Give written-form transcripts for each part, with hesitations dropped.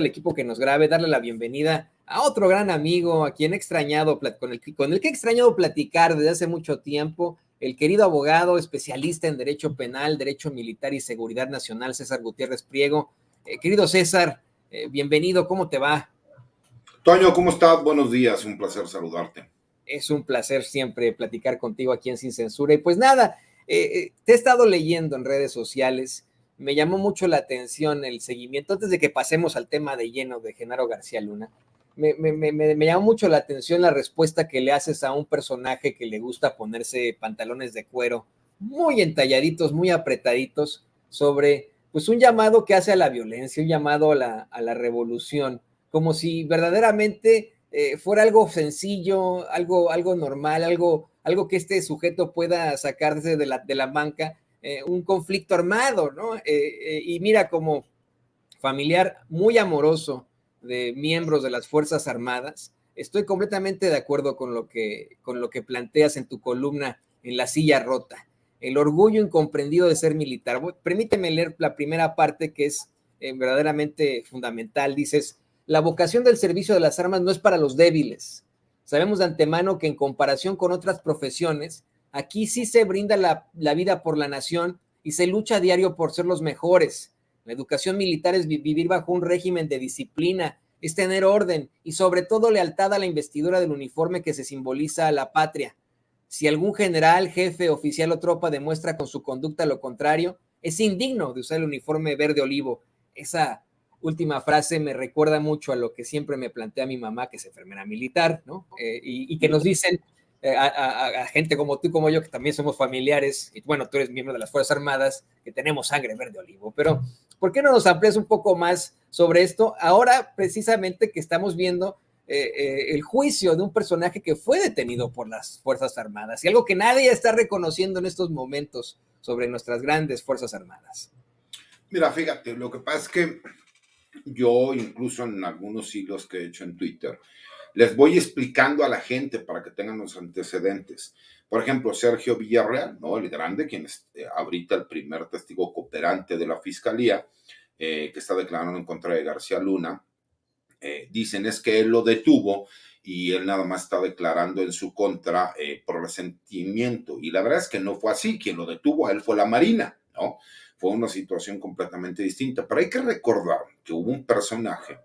al equipo que nos grabe, darle la bienvenida a otro gran amigo, a quien he extrañado, con el que he extrañado platicar desde hace mucho tiempo, el querido abogado especialista en Derecho Penal, Derecho Militar y Seguridad Nacional, César Gutiérrez Priego. Querido César, bienvenido, ¿cómo te va? Toño, ¿cómo estás? Buenos días, un placer saludarte. Es un placer siempre platicar contigo aquí en Sin Censura. Y pues nada, te he estado leyendo en redes sociales, me llamó mucho la atención el seguimiento, antes de que pasemos al tema de lleno de Genaro García Luna, me llamó mucho la atención la respuesta que le haces a un personaje que le gusta ponerse pantalones de cuero muy entalladitos, muy apretaditos, sobre pues un llamado que hace a la violencia, un llamado a la revolución, como si verdaderamente fuera algo sencillo, algo normal, algo que este sujeto pueda sacarse de la banca, un conflicto armado, ¿no? Y mira, como familiar muy amoroso de miembros de las Fuerzas Armadas, estoy completamente de acuerdo con lo que planteas en tu columna en La Silla Rota, el orgullo incomprendido de ser militar. Permíteme leer la primera parte que es verdaderamente fundamental. Dices, la vocación del servicio de las armas no es para los débiles. Sabemos de antemano que en comparación con otras profesiones, aquí sí se brinda la vida por la nación y se lucha a diario por ser los mejores. La educación militar es vivir bajo un régimen de disciplina, es tener orden y sobre todo lealtad a la investidura del uniforme que se simboliza a la patria. Si algún general, jefe, oficial o tropa demuestra con su conducta lo contrario, es indigno de usar el uniforme verde olivo. Esa última frase me recuerda mucho a lo que siempre me plantea mi mamá, que es enfermera militar, ¿no? Y que nos dicen a gente como tú y como yo, que también somos familiares, y bueno, tú eres miembro de las Fuerzas Armadas, que tenemos sangre verde olivo. Pero, ¿por qué no nos amplias un poco más sobre esto? Ahora, precisamente, que estamos viendo el juicio de un personaje que fue detenido por las Fuerzas Armadas, y algo que nadie está reconociendo en estos momentos sobre nuestras grandes Fuerzas Armadas. Mira, fíjate, lo que pasa es que yo, incluso en algunos hilos que he hecho en Twitter, les voy explicando a la gente para que tengan los antecedentes. Por ejemplo, Sergio Villarreal, ¿no? El grande, quien es ahorita el primer testigo cooperante de la Fiscalía, que está declarando en contra de García Luna, dicen es que él lo detuvo y él nada más está declarando en su contra por resentimiento. Y la verdad es que no fue así. Quien lo detuvo a él fue la Marina, ¿no? Fue una situación completamente distinta. Pero hay que recordar que hubo un personaje,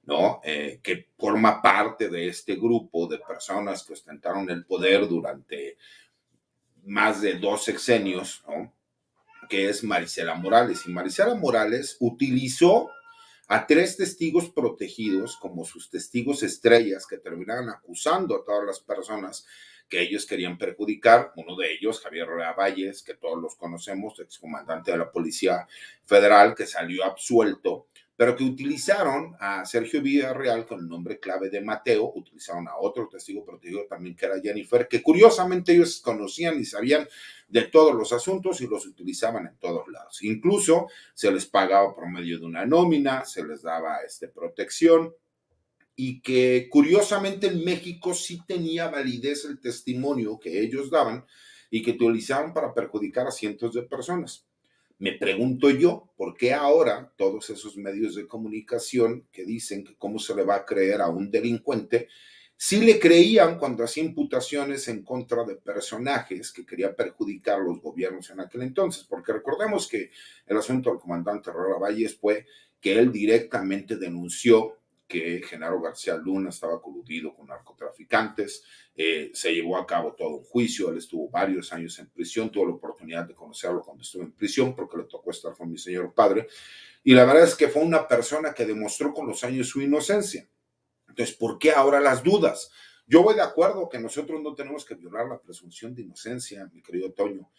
¿no? Que forma parte de este grupo de personas que ostentaron el poder durante más de 2 sexenios, ¿no? Que es Marisela Morales. Y Marisela Morales utilizó a 3 testigos protegidos como sus testigos estrellas que terminaron acusando a todas las personas que ellos querían perjudicar. Uno de ellos, Javier Rea Valles, que todos los conocemos, excomandante de la Policía Federal, que salió absuelto, pero que utilizaron a Sergio Villarreal con el nombre clave de Mateo, utilizaron a otro testigo protegido también que era Jennifer, que curiosamente ellos conocían y sabían de todos los asuntos y los utilizaban en todos lados. Incluso se les pagaba por medio de una nómina, se les daba protección, y que curiosamente en México sí tenía validez el testimonio que ellos daban y que utilizaban para perjudicar a cientos de personas. Me pregunto yo, ¿por qué ahora todos esos medios de comunicación que dicen que cómo se le va a creer a un delincuente, sí le creían cuando hacía imputaciones en contra de personajes que querían perjudicar a los gobiernos en aquel entonces? Porque recordemos que el asunto del comandante Herrera Valles fue que él directamente denunció que Genaro García Luna estaba coludido con narcotraficantes. Se llevó a cabo todo un juicio, él estuvo varios años en prisión, tuve la oportunidad de conocerlo cuando estuvo en prisión porque le tocó estar con mi señor padre, y la verdad es que fue una persona que demostró con los años su inocencia. Entonces, ¿por qué ahora las dudas? Yo voy de acuerdo que nosotros no tenemos que violar la presunción de inocencia, mi querido Toño,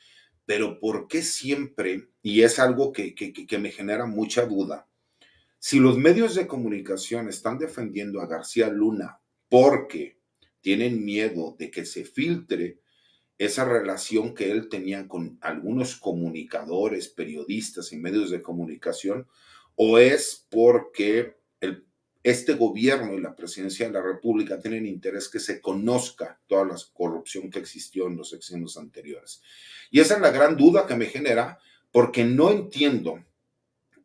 pero ¿por qué siempre? Y es algo que me genera mucha duda. Si los medios de comunicación están defendiendo a García Luna porque tienen miedo de que se filtre esa relación que él tenía con algunos comunicadores, periodistas y medios de comunicación, o es porque este gobierno y la presidencia de la República tienen interés que se conozca toda la corrupción que existió en los sexenios anteriores. Y esa es la gran duda que me genera, porque no entiendo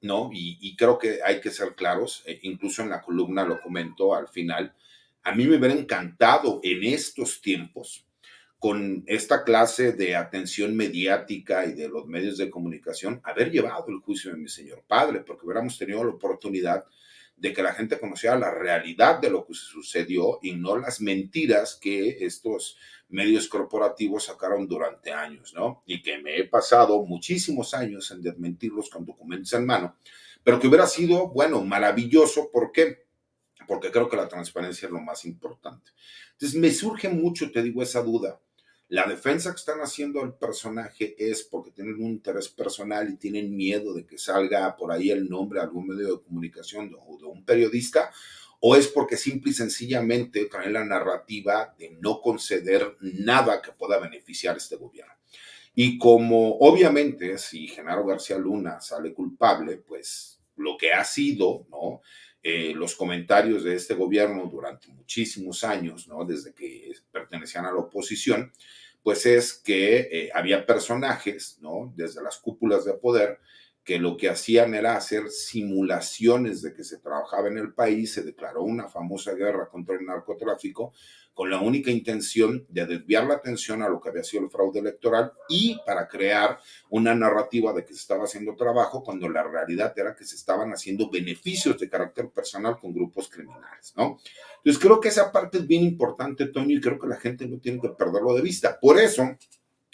¿no? Y creo que hay que ser claros, incluso en la columna lo comento al final. A mí me hubiera encantado en estos tiempos, con esta clase de atención mediática y de los medios de comunicación, haber llevado el juicio de mi señor padre, porque hubiéramos tenido la oportunidad de que la gente conociera la realidad de lo que sucedió y no las mentiras que estos medios corporativos sacaron durante años, ¿no? Y que me he pasado muchísimos años en desmentirlos con documentos en mano, pero que hubiera sido, bueno, maravilloso. ¿Por qué? Porque creo que la transparencia es lo más importante. Entonces, me surge mucho, te digo, esa duda. La defensa que están haciendo al personaje es porque tienen un interés personal y tienen miedo de que salga por ahí el nombre de algún medio de comunicación o de un periodista, o es porque simple y sencillamente traen la narrativa de no conceder nada que pueda beneficiar a este gobierno. Y como obviamente si Genaro García Luna sale culpable, pues lo que ha sido, ¿no? Los comentarios de este gobierno durante muchísimos años, ¿no? Desde que pertenecían a la oposición, pues es que había personajes, ¿no? Desde las cúpulas de poder, que lo que hacían era hacer simulaciones de que se trabajaba en el país, se declaró una famosa guerra contra el narcotráfico, con la única intención de desviar la atención a lo que había sido el fraude electoral y para crear una narrativa de que se estaba haciendo trabajo cuando la realidad era que se estaban haciendo beneficios de carácter personal con grupos criminales, ¿no? Entonces creo que esa parte es bien importante, Toño, y creo que la gente no tiene que perderlo de vista. Por eso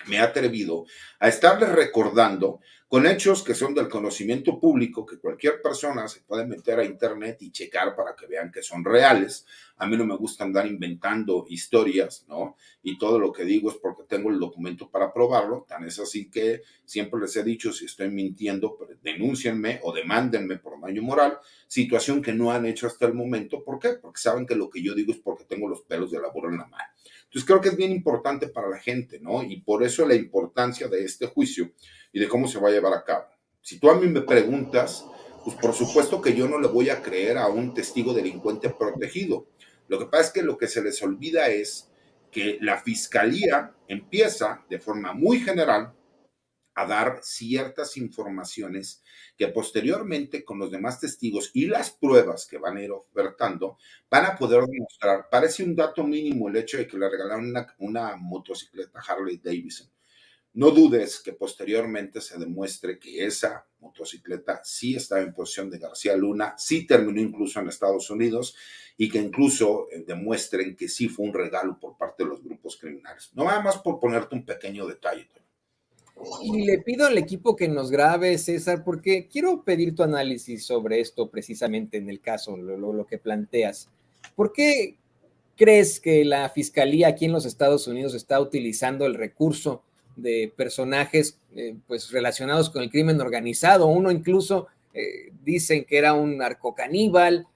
me he atrevido a estarles recordando con hechos que son del conocimiento público, que cualquier persona se puede meter a internet y checar para que vean que son reales. A mí no me gusta andar inventando historias, ¿no? Y todo lo que digo es porque tengo el documento para probarlo. Tan es así que siempre les he dicho, si estoy mintiendo, pues denúncienme o demándenme por daño moral, situación que no han hecho hasta el momento. ¿Por qué? Porque saben que lo que yo digo es porque tengo los pelos de la burra en la mano. Entonces creo que es bien importante para la gente, ¿no? Y por eso la importancia de este juicio y de cómo se va a llevar a cabo. Si tú a mí me preguntas, pues por supuesto que yo no le voy a creer a un testigo delincuente protegido. Lo que pasa es que lo que se les olvida es que la fiscalía empieza de forma muy general a dar ciertas informaciones que posteriormente con los demás testigos y las pruebas que van a ir ofertando van a poder demostrar. Parece un dato mínimo el hecho de que le regalaron una motocicleta Harley Davidson. No dudes que posteriormente se demuestre que esa motocicleta sí estaba en posesión de García Luna, sí terminó incluso en Estados Unidos y que incluso demuestren que sí fue un regalo por parte de los grupos criminales. No nada más por ponerte un pequeño detalle. Y le pido al equipo que nos grabe, César, porque quiero pedir tu análisis sobre esto precisamente en el caso, lo que planteas. ¿Por qué crees que la fiscalía aquí en los Estados Unidos está utilizando el recurso de personajes pues relacionados con el crimen organizado? Uno incluso dicen que era un narcocaníbal.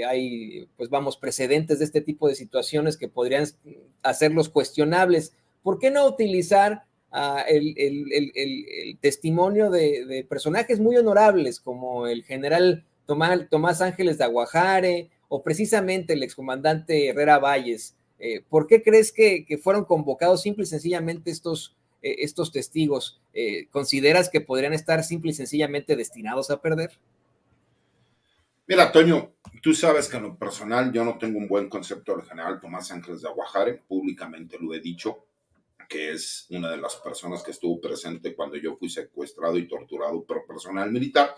Hay, pues vamos, precedentes de este tipo de situaciones que podrían hacerlos cuestionables. ¿Por qué no utilizar el testimonio de personajes muy honorables como el general Tomás Ángeles de Aguajare o precisamente el excomandante Herrera Valles? ¿Por qué crees que fueron convocados simple y sencillamente estos testigos? ¿Consideras que podrían estar simple y sencillamente destinados a perder? Mira, Toño, tú sabes que en lo personal yo no tengo un buen concepto del general Tomás Ángeles de Aguajare, públicamente lo he dicho, que es una de las personas que estuvo presente cuando yo fui secuestrado y torturado por personal militar,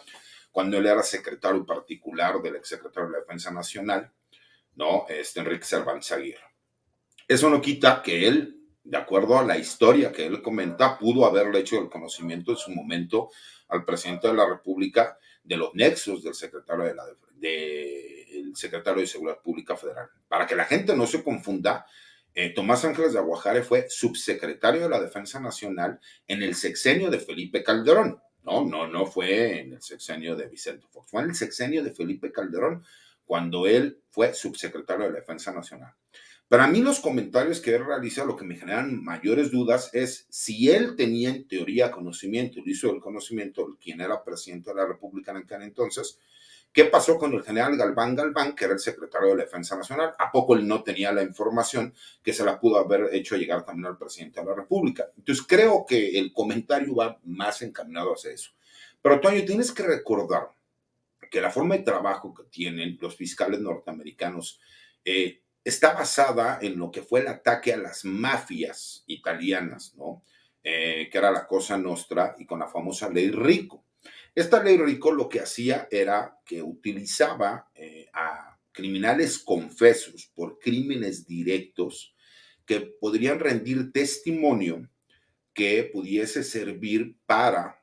cuando él era secretario particular del exsecretario de la Defensa Nacional, ¿no? Enrique Cervantes Aguirre. Eso no quita que él, de acuerdo a la historia que él comenta, pudo haberle hecho el conocimiento en su momento al presidente de la República de los nexos del secretario el secretario de Seguridad Pública Federal. Para que la gente no se confunda, Tomás Ángeles de Aguajare fue subsecretario de la Defensa Nacional en el sexenio de Felipe Calderón. No fue en el sexenio de Vicente Fox, fue en el sexenio de Felipe Calderón cuando él fue subsecretario de la Defensa Nacional. Para mí los comentarios que él realiza lo que me generan mayores dudas es si él tenía en teoría conocimiento, el hizo del conocimiento, quien era presidente de la República en aquel entonces, ¿qué pasó con el general Galván Galván, que era el secretario de la Defensa Nacional? ¿A poco él no tenía la información que se la pudo haber hecho llegar también al presidente de la República? Entonces creo que el comentario va más encaminado hacia eso. Pero Toño, tienes que recordar que la forma de trabajo que tienen los fiscales norteamericanos está basada en lo que fue el ataque a las mafias italianas, ¿no? Que era la Cosa Nostra y con la famosa ley Rico. Esta ley Rico lo que hacía era que utilizaba a criminales confesos por crímenes directos que podrían rendir testimonio que pudiese servir para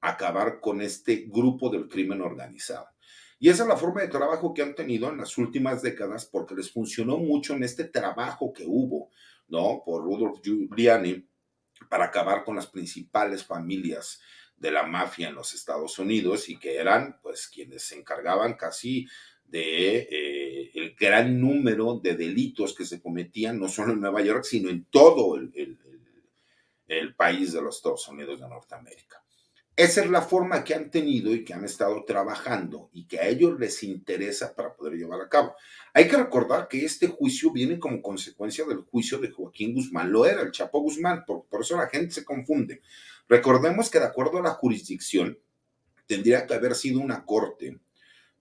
acabar con este grupo del crimen organizado. Y esa es la forma de trabajo que han tenido en las últimas décadas porque les funcionó mucho en este trabajo que hubo, ¿no? Por Rudolph Giuliani para acabar con las principales familias de la mafia en los Estados Unidos y que eran pues quienes se encargaban casi de el gran número de delitos que se cometían no solo en Nueva York, sino en todo el país de los Estados Unidos de Norteamérica. Esa es la forma que han tenido y que han estado trabajando y que a ellos les interesa para poder llevar a cabo. Hay que recordar que este juicio viene como consecuencia del juicio de Joaquín Guzmán Loera, el Chapo Guzmán, por eso la gente se confunde. Recordemos que de acuerdo a la jurisdicción, tendría que haber sido una corte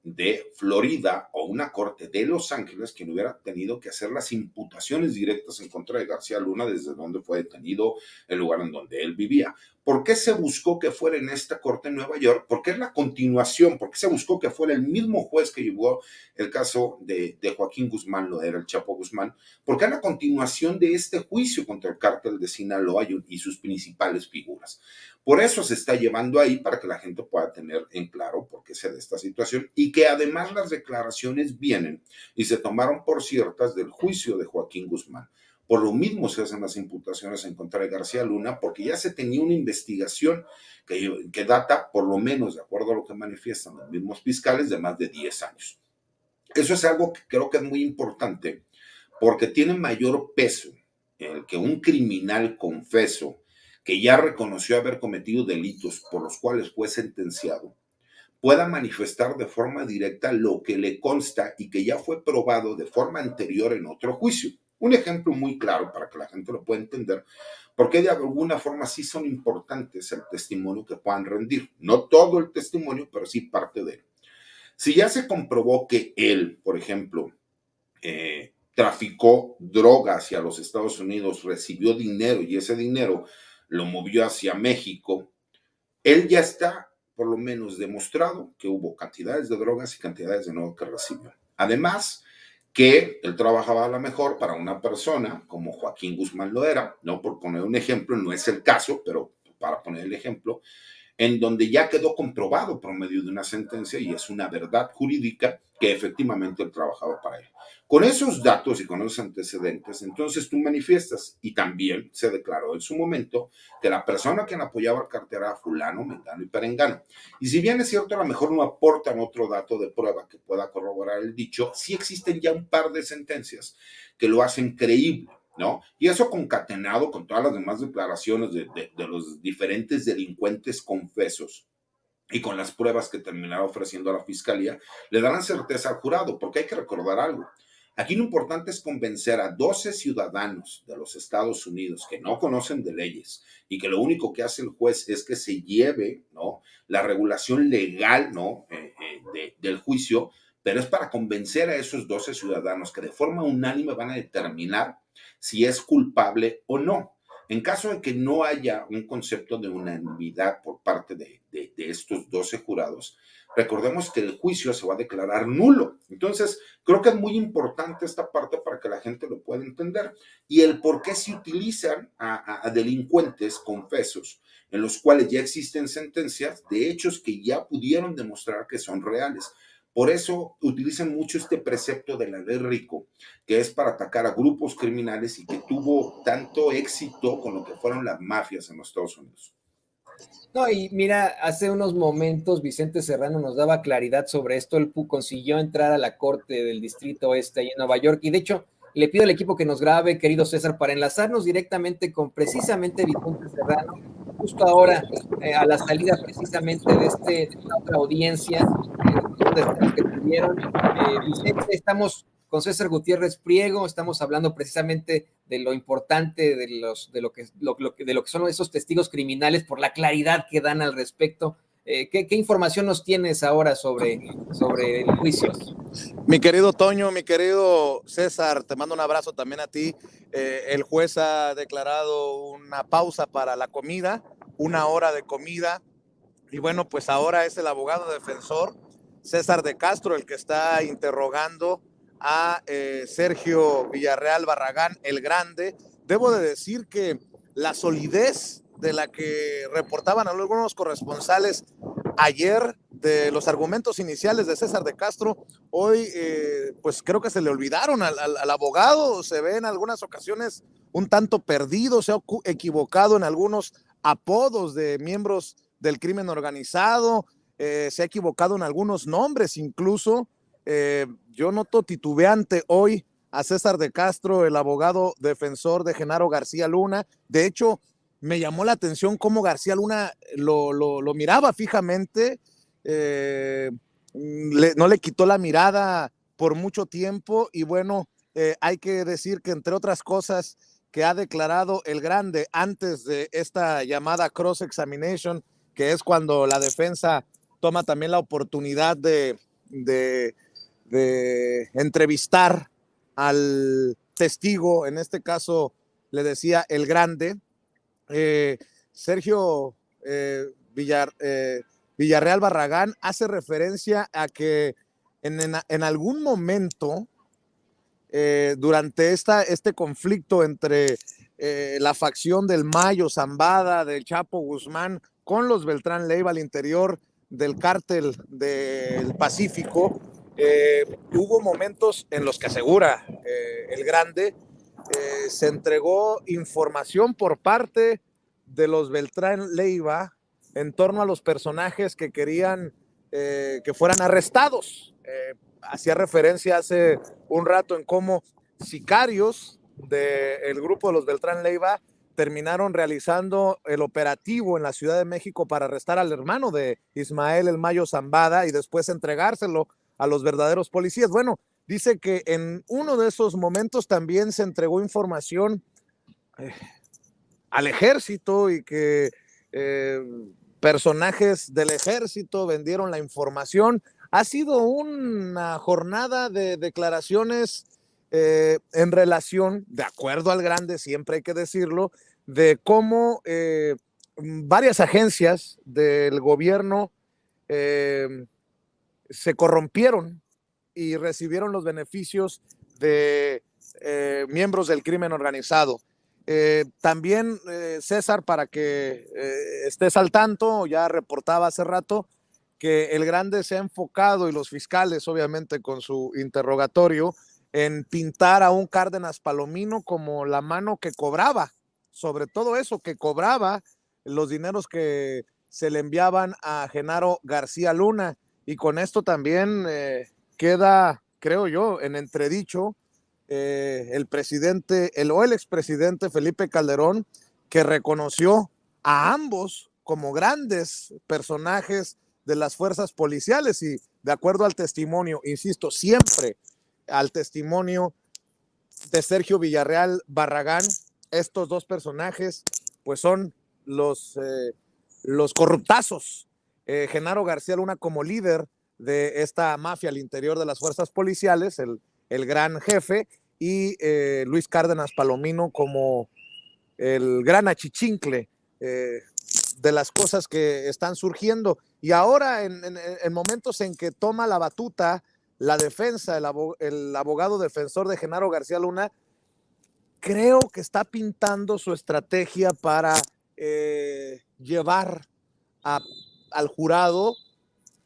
de Florida o una corte de Los Ángeles quien hubiera tenido que hacer las imputaciones directas en contra de García Luna desde donde fue detenido, el lugar en donde él vivía. ¿Por qué se buscó que fuera en esta corte en Nueva York? Porque es la continuación. ¿Por qué se buscó que fuera el mismo juez que llevó el caso de Joaquín Guzmán Loera, el Chapo Guzmán? Porque es la continuación de este juicio contra el cártel de Sinaloa y sus principales figuras. Por eso se está llevando ahí para que la gente pueda tener en claro por qué se da esta situación y que además las declaraciones vienen y se tomaron por ciertas del juicio de Joaquín Guzmán. Por lo mismo se hacen las imputaciones en contra de García Luna porque ya se tenía una investigación que data, por lo menos de acuerdo a lo que manifiestan los mismos fiscales, de más de 10 años. Eso es algo que creo que es muy importante porque tiene mayor peso el que un criminal confeso que ya reconoció haber cometido delitos por los cuales fue sentenciado, pueda manifestar de forma directa lo que le consta y que ya fue probado de forma anterior en otro juicio. Un ejemplo muy claro para que la gente lo pueda entender, porque de alguna forma sí son importantes el testimonio que puedan rendir. No todo el testimonio, pero sí parte de él. Si ya se comprobó que él, por ejemplo, traficó drogas hacia los Estados Unidos, recibió dinero y ese dinero lo movió hacia México, él ya está por lo menos demostrado que hubo cantidades de drogas y cantidades de dinero que recibió. Además, que él trabajaba a lo mejor para una persona como Joaquín Guzmán Loera, no por poner un ejemplo, no es el caso, pero para poner el ejemplo, en donde ya quedó comprobado por medio de una sentencia y es una verdad jurídica que efectivamente él trabajaba para él. Con esos datos y con esos antecedentes, entonces tú manifiestas y también se declaró en su momento que la persona que apoyaba al cartel era fulano, mengano y perengano. Y si bien es cierto, a lo mejor no aportan otro dato de prueba que pueda corroborar el dicho, sí existen ya un par de sentencias que lo hacen creíble, ¿no? Y eso concatenado con todas las demás declaraciones de los diferentes delincuentes confesos y con las pruebas que terminará ofreciendo a la fiscalía, le darán certeza al jurado, porque hay que recordar algo. Aquí lo importante es convencer a 12 ciudadanos de los Estados Unidos que no conocen de leyes y que lo único que hace el juez es que se lleve, ¿no?, la regulación legal, ¿no?, del juicio, pero es para convencer a esos 12 ciudadanos que de forma unánime van a determinar si es culpable o no. En caso de que no haya un concepto de unanimidad por parte de estos 12 jurados, recordemos que el juicio se va a declarar nulo. Entonces, creo que es muy importante esta parte para que la gente lo pueda entender y el por qué se utilizan a delincuentes confesos en los cuales ya existen sentencias de hechos que ya pudieron demostrar que son reales. Por eso utilizan mucho este precepto de la ley Rico, que es para atacar a grupos criminales y que tuvo tanto éxito con lo que fueron las mafias en los Estados Unidos. No, y mira, hace unos momentos Vicente Serrano nos daba claridad sobre esto. Él consiguió entrar a la corte del Distrito Este ahí en Nueva York. Y de hecho, le pido al equipo que nos grabe, querido César, para enlazarnos directamente con precisamente Vicente Serrano, justo ahora, a la salida precisamente de esta otra audiencia, un testigo que tuvieron. Vicente, estamos con César Gutiérrez Priego, estamos hablando precisamente de lo importante de lo que son esos testigos criminales por la claridad que dan al respecto. ¿Qué información nos tienes ahora sobre el juicio? Mi querido Toño, mi querido César, te mando un abrazo también a ti. El juez ha declarado una pausa para la comida, 1 hora de comida. Y bueno, pues ahora es el abogado defensor, César de Castro, el que está interrogando a Sergio Villarreal Barragán, el Grande. Debo de decir que la solidez de la que reportaban algunos corresponsales ayer de los argumentos iniciales de César de Castro, hoy pues creo que se le olvidaron al abogado, se ve en algunas ocasiones un tanto perdido, se ha equivocado en algunos apodos de miembros del crimen organizado, se ha equivocado en algunos nombres incluso. Yo noto titubeante hoy a César de Castro, el abogado defensor de Genaro García Luna. De hecho, me llamó la atención cómo García Luna lo miraba fijamente, no le quitó la mirada por mucho tiempo y bueno, hay que decir que entre otras cosas que ha declarado el Grande antes de esta llamada cross-examination, que es cuando la defensa toma también la oportunidad de entrevistar al testigo, en este caso le decía el Grande, Sergio Villarreal Barragán hace referencia a que en algún momento durante este conflicto entre la facción del Mayo Zambada, del Chapo Guzmán, con los Beltrán Leiva al interior del cártel del Pacífico, hubo momentos en los que asegura el Grande, se entregó información por parte de los Beltrán Leiva en torno a los personajes que querían que fueran arrestados. Hacía referencia hace un rato en cómo sicarios del grupo de los Beltrán Leiva terminaron realizando el operativo en la Ciudad de México para arrestar al hermano de Ismael El Mayo Zambada y después entregárselo a los verdaderos policías. Bueno, dice que en uno de esos momentos también se entregó información al ejército y que personajes del ejército vendieron la información. Ha sido una jornada de declaraciones en relación, de acuerdo al Grande, siempre hay que decirlo, de cómo varias agencias del gobierno se corrompieron y recibieron los beneficios de miembros del crimen organizado. También, César, para que estés al tanto, ya reportaba hace rato que el Grande se ha enfocado, y los fiscales, obviamente, con su interrogatorio, en pintar a un Cárdenas Palomino como la mano que cobraba, sobre todo eso, que cobraba los dineros que se le enviaban a Genaro García Luna. Y con esto también queda, creo yo, en entredicho el expresidente Felipe Calderón, que reconoció a ambos como grandes personajes de las fuerzas policiales y de acuerdo al testimonio, insisto, siempre al testimonio de Sergio Villarreal Barragán, estos dos personajes pues son los corruptazos. Genaro García Luna como líder de esta mafia al interior de las fuerzas policiales, el gran jefe, y Luis Cárdenas Palomino como el gran achichincle de las cosas que están surgiendo. Y ahora en momentos en que toma la batuta la defensa, el abogado defensor de Genaro García Luna, creo que está pintando su estrategia para llevar al jurado,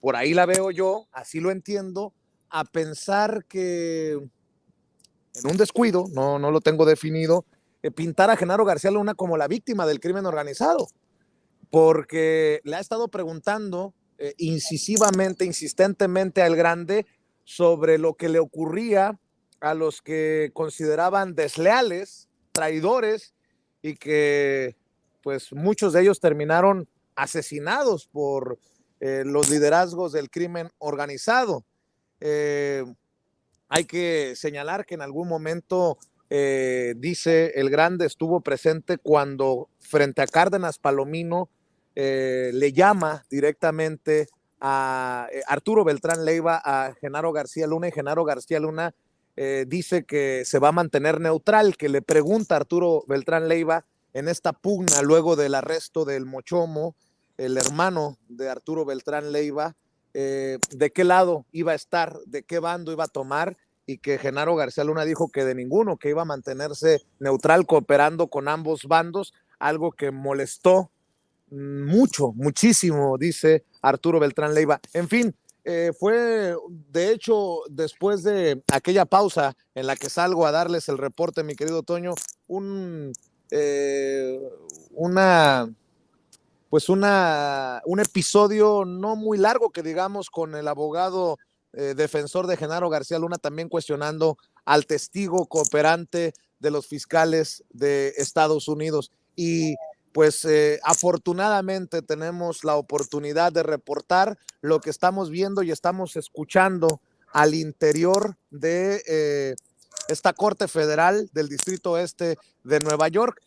por ahí la veo yo, así lo entiendo, a pensar que en un descuido, no lo tengo definido, pintar a Genaro García Luna como la víctima del crimen organizado, porque le ha estado preguntando insistentemente al Grande sobre lo que le ocurría a los que consideraban desleales, traidores, y que pues muchos de ellos terminaron asesinados por los liderazgos del crimen organizado. Hay que señalar que en algún momento, dice el Grande, estuvo presente cuando frente a Cárdenas Palomino le llama directamente a Arturo Beltrán Leiva, a Genaro García Luna, y Genaro García Luna dice que se va a mantener neutral, que le pregunta a Arturo Beltrán Leiva en esta pugna luego del arresto del Mochomo, el hermano de Arturo Beltrán Leiva, de qué lado iba a estar, de qué bando iba a tomar, y que Genaro García Luna dijo que de ninguno, que iba a mantenerse neutral, cooperando con ambos bandos, algo que molestó muchísimo, dice Arturo Beltrán Leiva. En fin, fue de hecho después de aquella pausa en la que salgo a darles el reporte, mi querido Toño, un episodio no muy largo, que digamos, con el abogado defensor de Genaro García Luna también cuestionando al testigo cooperante de los fiscales de Estados Unidos. Y pues afortunadamente tenemos la oportunidad de reportar lo que estamos viendo y estamos escuchando al interior de esta Corte Federal del Distrito Este de Nueva York,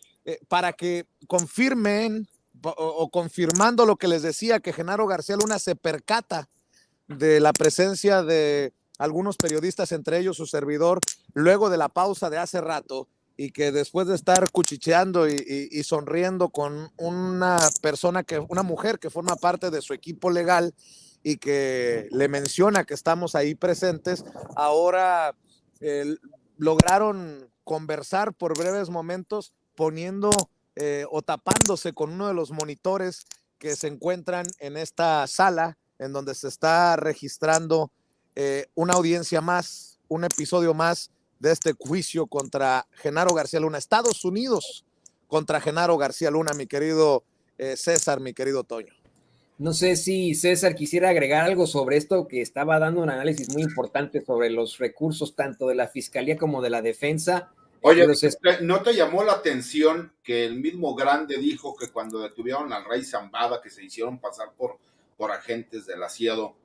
para que confirmen o confirmando lo que les decía, que Genaro García Luna se percata de la presencia de algunos periodistas, entre ellos su servidor, luego de la pausa de hace rato, y que después de estar cuchicheando y sonriendo con una mujer que forma parte de su equipo legal y que le menciona que estamos ahí presentes, ahora lograron conversar por breves momentos poniendo o tapándose con uno de los monitores que se encuentran en esta sala en donde se está registrando una audiencia más, un episodio más de este juicio contra Genaro García Luna. Estados Unidos contra Genaro García Luna, mi querido César, mi querido Toño. No sé si César quisiera agregar algo sobre esto, que estaba dando un análisis muy importante sobre los recursos tanto de la Fiscalía como de la Defensa. Oye, ¿no te llamó la atención que el mismo Grande dijo que cuando detuvieron al rey Zambada, que se hicieron pasar por agentes del Asiado,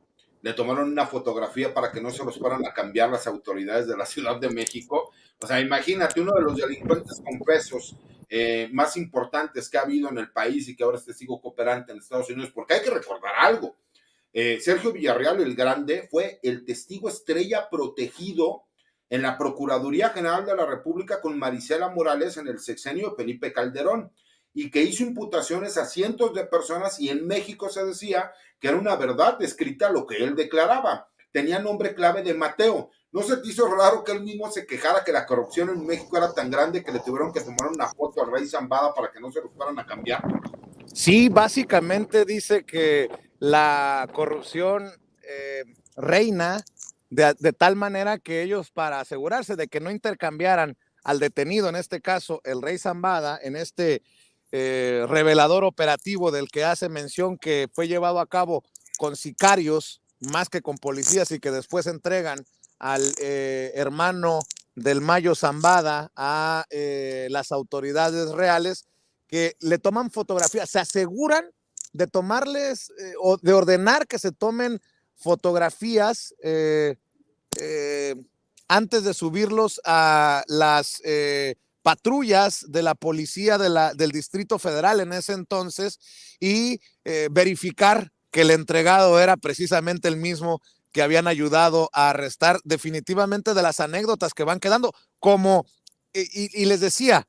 le tomaron una fotografía para que no se los fueran a cambiar las autoridades de la Ciudad de México? O sea, imagínate, uno de los delincuentes confesos más importantes que ha habido en el país y que ahora es testigo cooperante en Estados Unidos, porque hay que recordar algo. Sergio Villarreal, el Grande, fue el testigo estrella protegido en la Procuraduría General de la República con Marisela Morales en el sexenio de Felipe Calderón, y que hizo imputaciones a cientos de personas, y en México se decía que era una verdad escrita lo que él declaraba. Tenía nombre clave de Mateo. ¿No se te hizo raro que él mismo se quejara que la corrupción en México era tan grande que le tuvieron que tomar una foto al rey Zambada para que no se lo fueran a cambiar? Sí, básicamente dice que la corrupción reina de tal manera que ellos, para asegurarse de que no intercambiaran al detenido, en este caso el rey Zambada, en este revelador operativo del que hace mención, que fue llevado a cabo con sicarios más que con policías, y que después entregan al hermano del Mayo Zambada a las autoridades reales, que le toman fotografías, se aseguran de tomarles o de ordenar que se tomen fotografías antes de subirlos a las patrullas de la policía del Distrito Federal en ese entonces, y verificar que el entregado era precisamente el mismo que habían ayudado a arrestar. Definitivamente, de las anécdotas que van quedando, como, y les decía,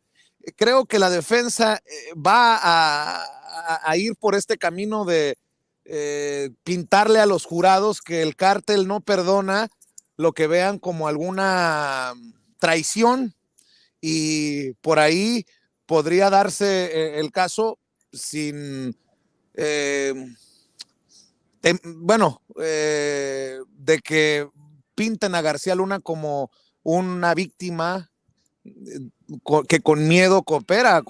creo que la defensa va a ir por este camino de pintarle a los jurados que el cártel no perdona lo que vean como alguna traición, y por ahí podría darse el caso sin, de que pinten a García Luna como una víctima que con miedo coopera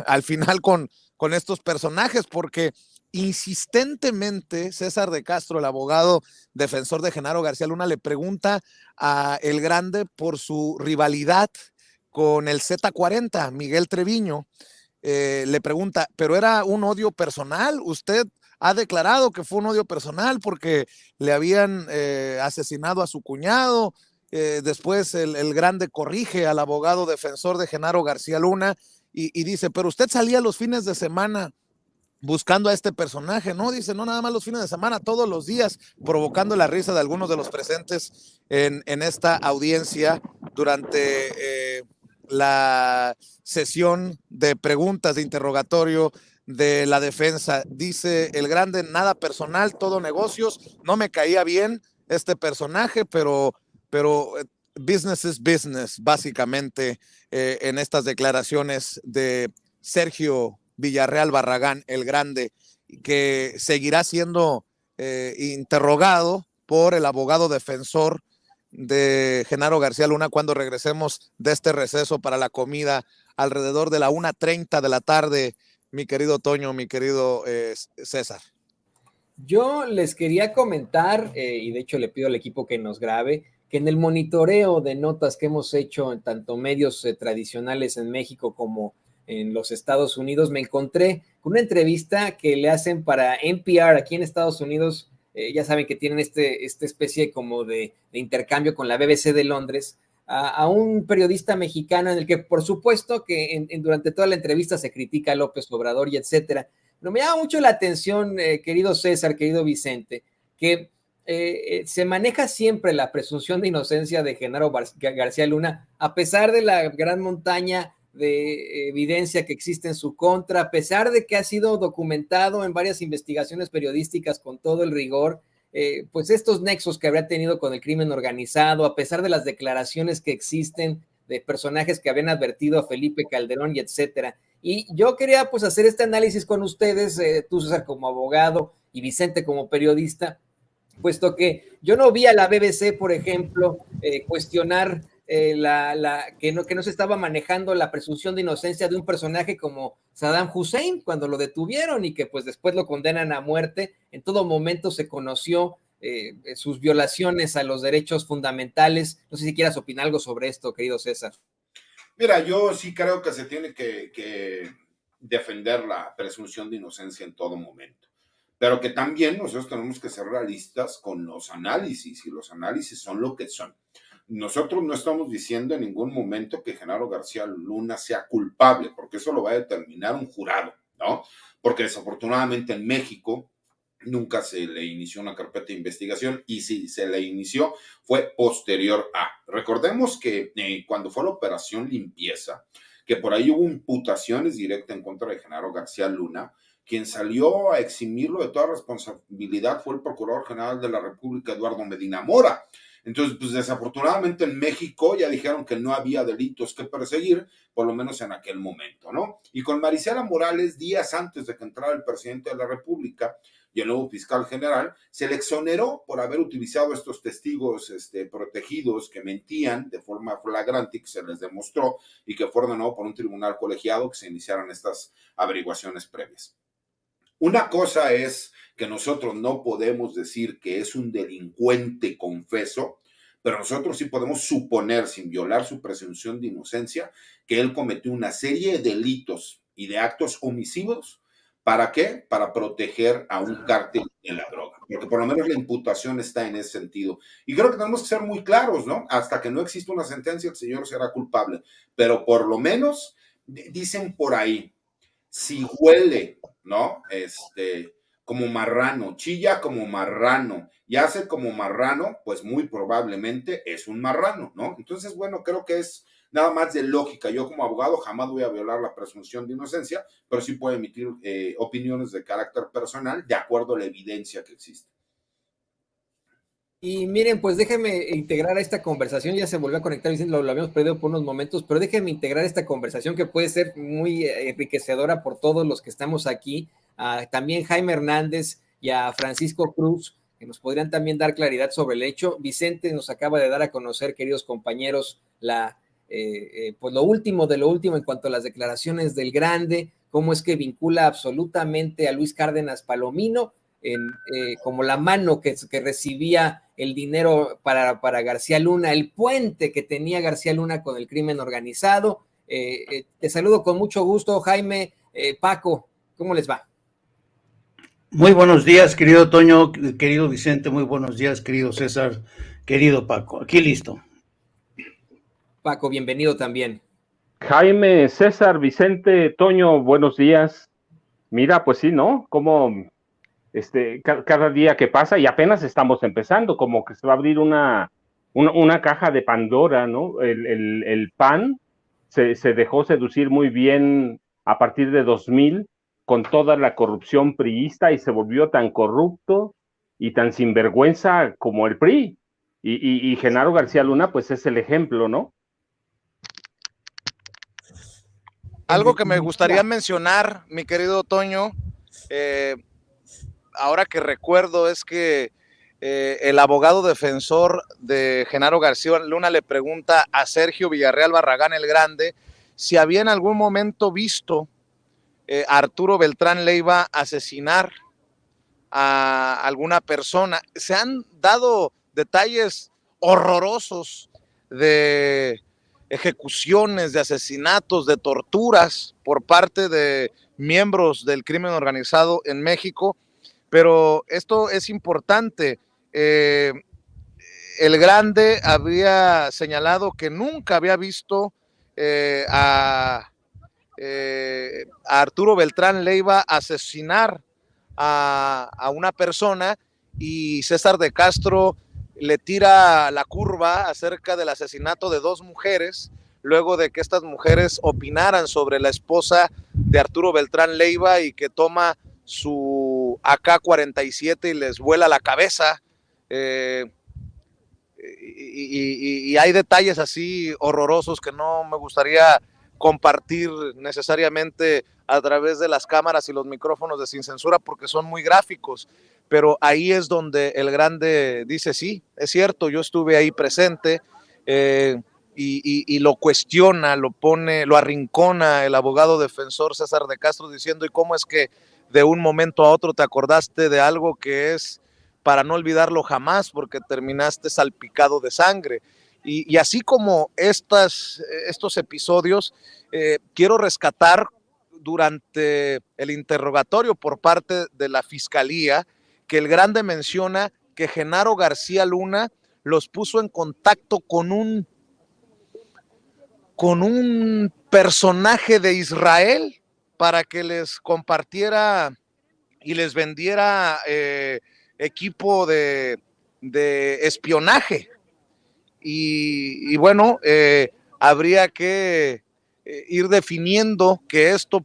al final con estos personajes, porque insistentemente César de Castro, el abogado defensor de Genaro García Luna, le pregunta a El Grande por su rivalidad con el Z40, Miguel Treviño. Le pregunta, ¿pero era un odio personal? ¿Usted ha declarado que fue un odio personal porque le habían asesinado a su cuñado? Después el Grande corrige al abogado defensor de Genaro García Luna y dice, pero usted salía los fines de semana buscando a este personaje, ¿no? Dice, no nada más los fines de semana, todos los días, provocando la risa de algunos de los presentes en esta audiencia durante la sesión de preguntas de interrogatorio de la defensa. Dice el grande, nada personal, todo negocios, no me caía bien este personaje, pero business is business, básicamente, en estas declaraciones de Sergio Villarreal Barragán, el grande, que seguirá siendo interrogado por el abogado defensor de Genaro García Luna cuando regresemos de este receso para la comida alrededor de la 1:30 de la tarde, mi querido Toño, mi querido César. Yo les quería comentar, y de hecho le pido al equipo que nos grabe, que en el monitoreo de notas que hemos hecho en tanto medios tradicionales en México como en los Estados Unidos, me encontré con una entrevista que le hacen para NPR aquí en Estados Unidos. Ya saben que tienen esta especie como de intercambio con la BBC de Londres, a un periodista mexicano en el que por supuesto que durante toda la entrevista se critica a López Obrador y etcétera. Pero me llama mucho la atención, querido César, querido Vicente, que se maneja siempre la presunción de inocencia de Genaro García Luna, a pesar de la gran montaña de evidencia que existe en su contra, a pesar de que ha sido documentado en varias investigaciones periodísticas con todo el rigor, pues estos nexos que habría tenido con el crimen organizado, a pesar de las declaraciones que existen de personajes que habían advertido a Felipe Calderón y etcétera. Y yo quería pues hacer este análisis con ustedes, tú César como abogado y Vicente como periodista, puesto que yo no vi a la BBC, por ejemplo, cuestionar que no se estaba manejando la presunción de inocencia de un personaje como Saddam Hussein cuando lo detuvieron y que pues después lo condenan a muerte. En todo momento se conoció sus violaciones a los derechos fundamentales. No sé si quieras opinar algo sobre esto, querido César. Mira, yo sí creo que se tiene que defender la presunción de inocencia en todo momento, pero que también nosotros tenemos que ser realistas con los análisis, y los análisis son lo que son. Nosotros no estamos diciendo en ningún momento que Genaro García Luna sea culpable, porque eso lo va a determinar un jurado, ¿no? Porque desafortunadamente en México nunca se le inició una carpeta de investigación, y si se le inició fue posterior a. Recordemos que cuando fue la operación Limpieza, que por ahí hubo imputaciones directas en contra de Genaro García Luna, quien salió a eximirlo de toda responsabilidad fue el Procurador General de la República, Eduardo Medina Mora. Entonces, pues desafortunadamente en México ya dijeron que no había delitos que perseguir, por lo menos en aquel momento, ¿no? Y con Marisela Morales, días antes de que entrara el presidente de la República y el nuevo fiscal general, se le exoneró por haber utilizado estos testigos protegidos que mentían de forma flagrante, que se les demostró, y que fue ordenado por un tribunal colegiado que se iniciaran estas averiguaciones previas. Una cosa es que nosotros no podemos decir que es un delincuente confeso, pero nosotros sí podemos suponer, sin violar su presunción de inocencia, que él cometió una serie de delitos y de actos omisivos. ¿Para qué? Para proteger a un cártel de la droga, porque por lo menos la imputación está en ese sentido. Y creo que tenemos que ser muy claros, ¿no? Hasta que no exista una sentencia, el señor será culpable, pero por lo menos dicen por ahí, si huele, ¿no? Como marrano, chilla como marrano y hace como marrano, pues muy probablemente es un marrano, ¿no? Entonces, bueno, creo que es nada más de lógica. Yo como abogado jamás voy a violar la presunción de inocencia, pero sí puedo emitir opiniones de carácter personal de acuerdo a la evidencia que existe. Y miren, pues déjenme integrar a esta conversación, ya se volvió a conectar, lo habíamos perdido por unos momentos, pero déjenme integrar esta conversación que puede ser muy enriquecedora por todos los que estamos aquí, también Jaime Hernández y a Francisco Cruz, que nos podrían también dar claridad sobre el hecho. Vicente nos acaba de dar a conocer, queridos compañeros, pues lo último de lo último en cuanto a las declaraciones del grande, cómo es que vincula absolutamente a Luis Cárdenas Palomino, como la mano que recibía el dinero para García Luna, el puente que tenía García Luna con el crimen organizado. Te saludo con mucho gusto, Jaime. Paco, ¿cómo les va? Muy buenos días, querido Toño, querido Vicente, muy buenos días, querido César, querido Paco. Aquí listo. Paco, bienvenido también. Jaime, César, Vicente, Toño, buenos días. Mira, pues sí, ¿no? Como cada día que pasa, y apenas estamos empezando, como que se va a abrir una caja de Pandora, ¿no? El PAN se dejó seducir muy bien a partir de 2000 con toda la corrupción priista y se volvió tan corrupto y tan sinvergüenza como el PRI. Y Genaro García Luna, pues es el ejemplo, ¿no? Algo que me gustaría mencionar, mi querido Toño, ahora que recuerdo, es que el abogado defensor de Genaro García Luna le pregunta a Sergio Villarreal Barragán el Grande si había en algún momento visto a Arturo Beltrán Leiva asesinar a alguna persona. Se han dado detalles horrorosos de ejecuciones, de asesinatos, de torturas por parte de miembros del crimen organizado en México, pero esto es importante. El Grande había señalado que nunca había visto a Arturo Beltrán Leiva asesinar a una persona, y César de Castro le tira la curva acerca del asesinato de 2 mujeres, luego de que estas mujeres opinaran sobre la esposa de Arturo Beltrán Leiva y que toma su AK-47 y les vuela la cabeza. Y hay detalles así horrorosos que no me gustaría compartir necesariamente a través de las cámaras y los micrófonos de Sin Censura porque son muy gráficos, pero ahí es donde el Grande dice, sí, es cierto, yo estuve ahí presente, y lo cuestiona, lo pone, lo arrincona el abogado defensor César de Castro diciendo, ¿y cómo es que de un momento a otro te acordaste de algo que es para no olvidarlo jamás porque terminaste salpicado de sangre? Y así como estos episodios, quiero rescatar durante el interrogatorio por parte de la Fiscalía que el Grande menciona que Genaro García Luna los puso en contacto con un personaje de Israel para que les compartiera y les vendiera equipo de espionaje. Y bueno, habría que ir definiendo que esto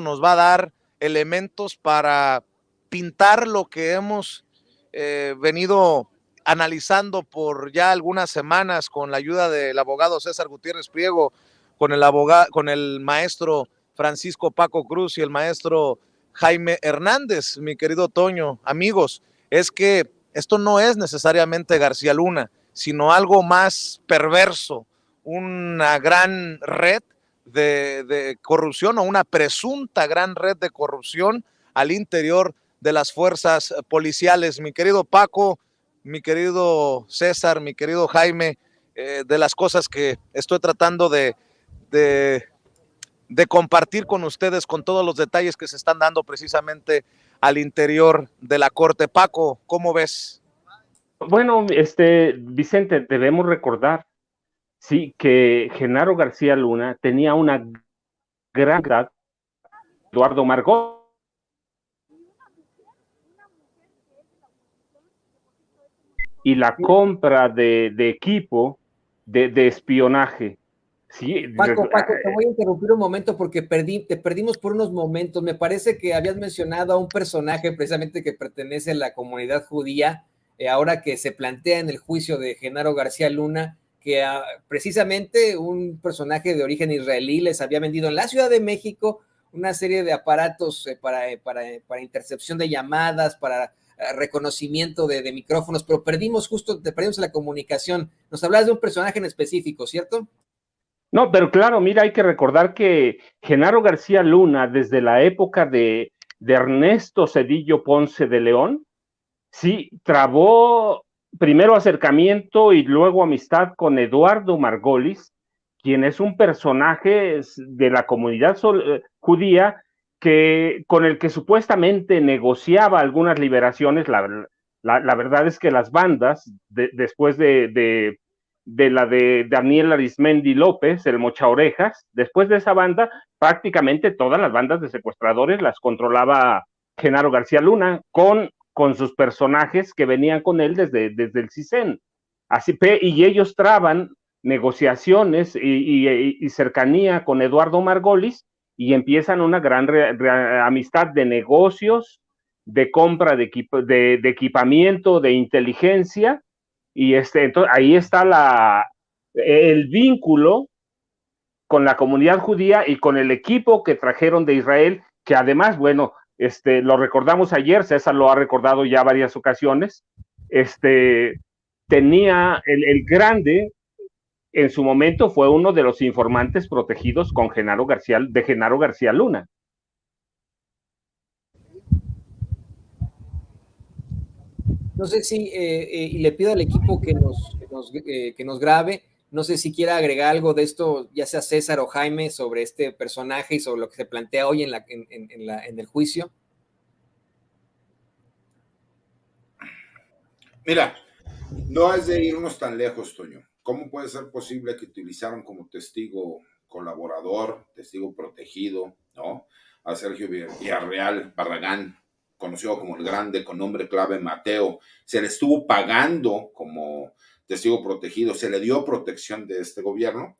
nos va a dar elementos para pintar lo que hemos venido analizando por ya algunas semanas con la ayuda del abogado César Gutiérrez Priego, con el maestro Francisco Paco Cruz y el maestro Jaime Hernández. Mi querido Toño, amigos, es que esto no es necesariamente García Luna, sino algo más perverso, una gran red de corrupción o una presunta gran red de corrupción al interior de las fuerzas policiales. Mi querido Paco, mi querido César, mi querido Jaime, de las cosas que estoy tratando de compartir con ustedes, con todos los detalles que se están dando precisamente al interior de la Corte. Paco, ¿cómo ves? Bueno, Vicente, debemos recordar, sí, que Genaro García Luna tenía una gran edad, Eduardo Margot, y la compra de equipo de espionaje. Sí, Paco, te voy a interrumpir un momento porque te perdimos por unos momentos. Me parece que habías mencionado a un personaje precisamente que pertenece a la comunidad judía, ahora que se plantea en el juicio de Genaro García Luna, que precisamente un personaje de origen israelí les había vendido en la Ciudad de México una serie de aparatos para intercepción de llamadas, para reconocimiento de micrófonos, pero te perdimos la comunicación. Nos hablas de un personaje en específico, ¿cierto? No, pero claro, mira, hay que recordar que Genaro García Luna, desde la época de Ernesto Zedillo Ponce de León, sí, trabó primero acercamiento y luego amistad con Eduardo Margolis, quien es un personaje de la comunidad judía con el que supuestamente negociaba algunas liberaciones. La verdad es que las bandas, después de de la de Daniel Arismendi López, el Mocha Orejas. Después de esa banda, prácticamente todas las bandas de secuestradores las controlaba Genaro García Luna, con sus personajes que venían con él desde el CISEN. Así, y ellos traban negociaciones y cercanía con Eduardo Margolis, y empiezan una gran amistad de negocios, de compra de equipamiento, de inteligencia, y entonces ahí está el vínculo con la comunidad judía y con el equipo que trajeron de Israel, que además, bueno, lo recordamos ayer, César lo ha recordado ya varias ocasiones, tenía el grande, en su momento fue uno de los informantes protegidos de Genaro García Luna. No sé si, y le pido al equipo que nos grabe, no sé si quiera agregar algo de esto, ya sea César o Jaime, sobre este personaje y sobre lo que se plantea hoy en el juicio. Mira, no es de irnos tan lejos, Toño. ¿Cómo puede ser posible que utilizaron como testigo colaborador, testigo protegido, ¿no?, a Sergio Villarreal Barragán, conocido como el Grande, con nombre clave Mateo? Se le estuvo pagando como testigo protegido, se le dio protección de este gobierno,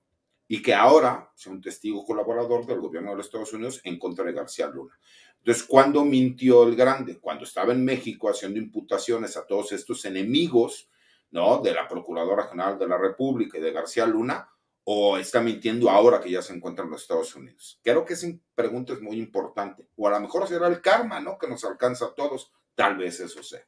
y que ahora sea un testigo colaborador del gobierno de los Estados Unidos en contra de García Luna. Entonces, ¿cuándo mintió el Grande? Cuando estaba en México haciendo imputaciones a todos estos enemigos, ¿no?, de la Procuradora General de la República y de García Luna, o está mintiendo ahora que ya se encuentra en los Estados Unidos. Creo que esa pregunta es muy importante. O a lo mejor será el karma, ¿no?, que nos alcanza a todos. Tal vez eso sea.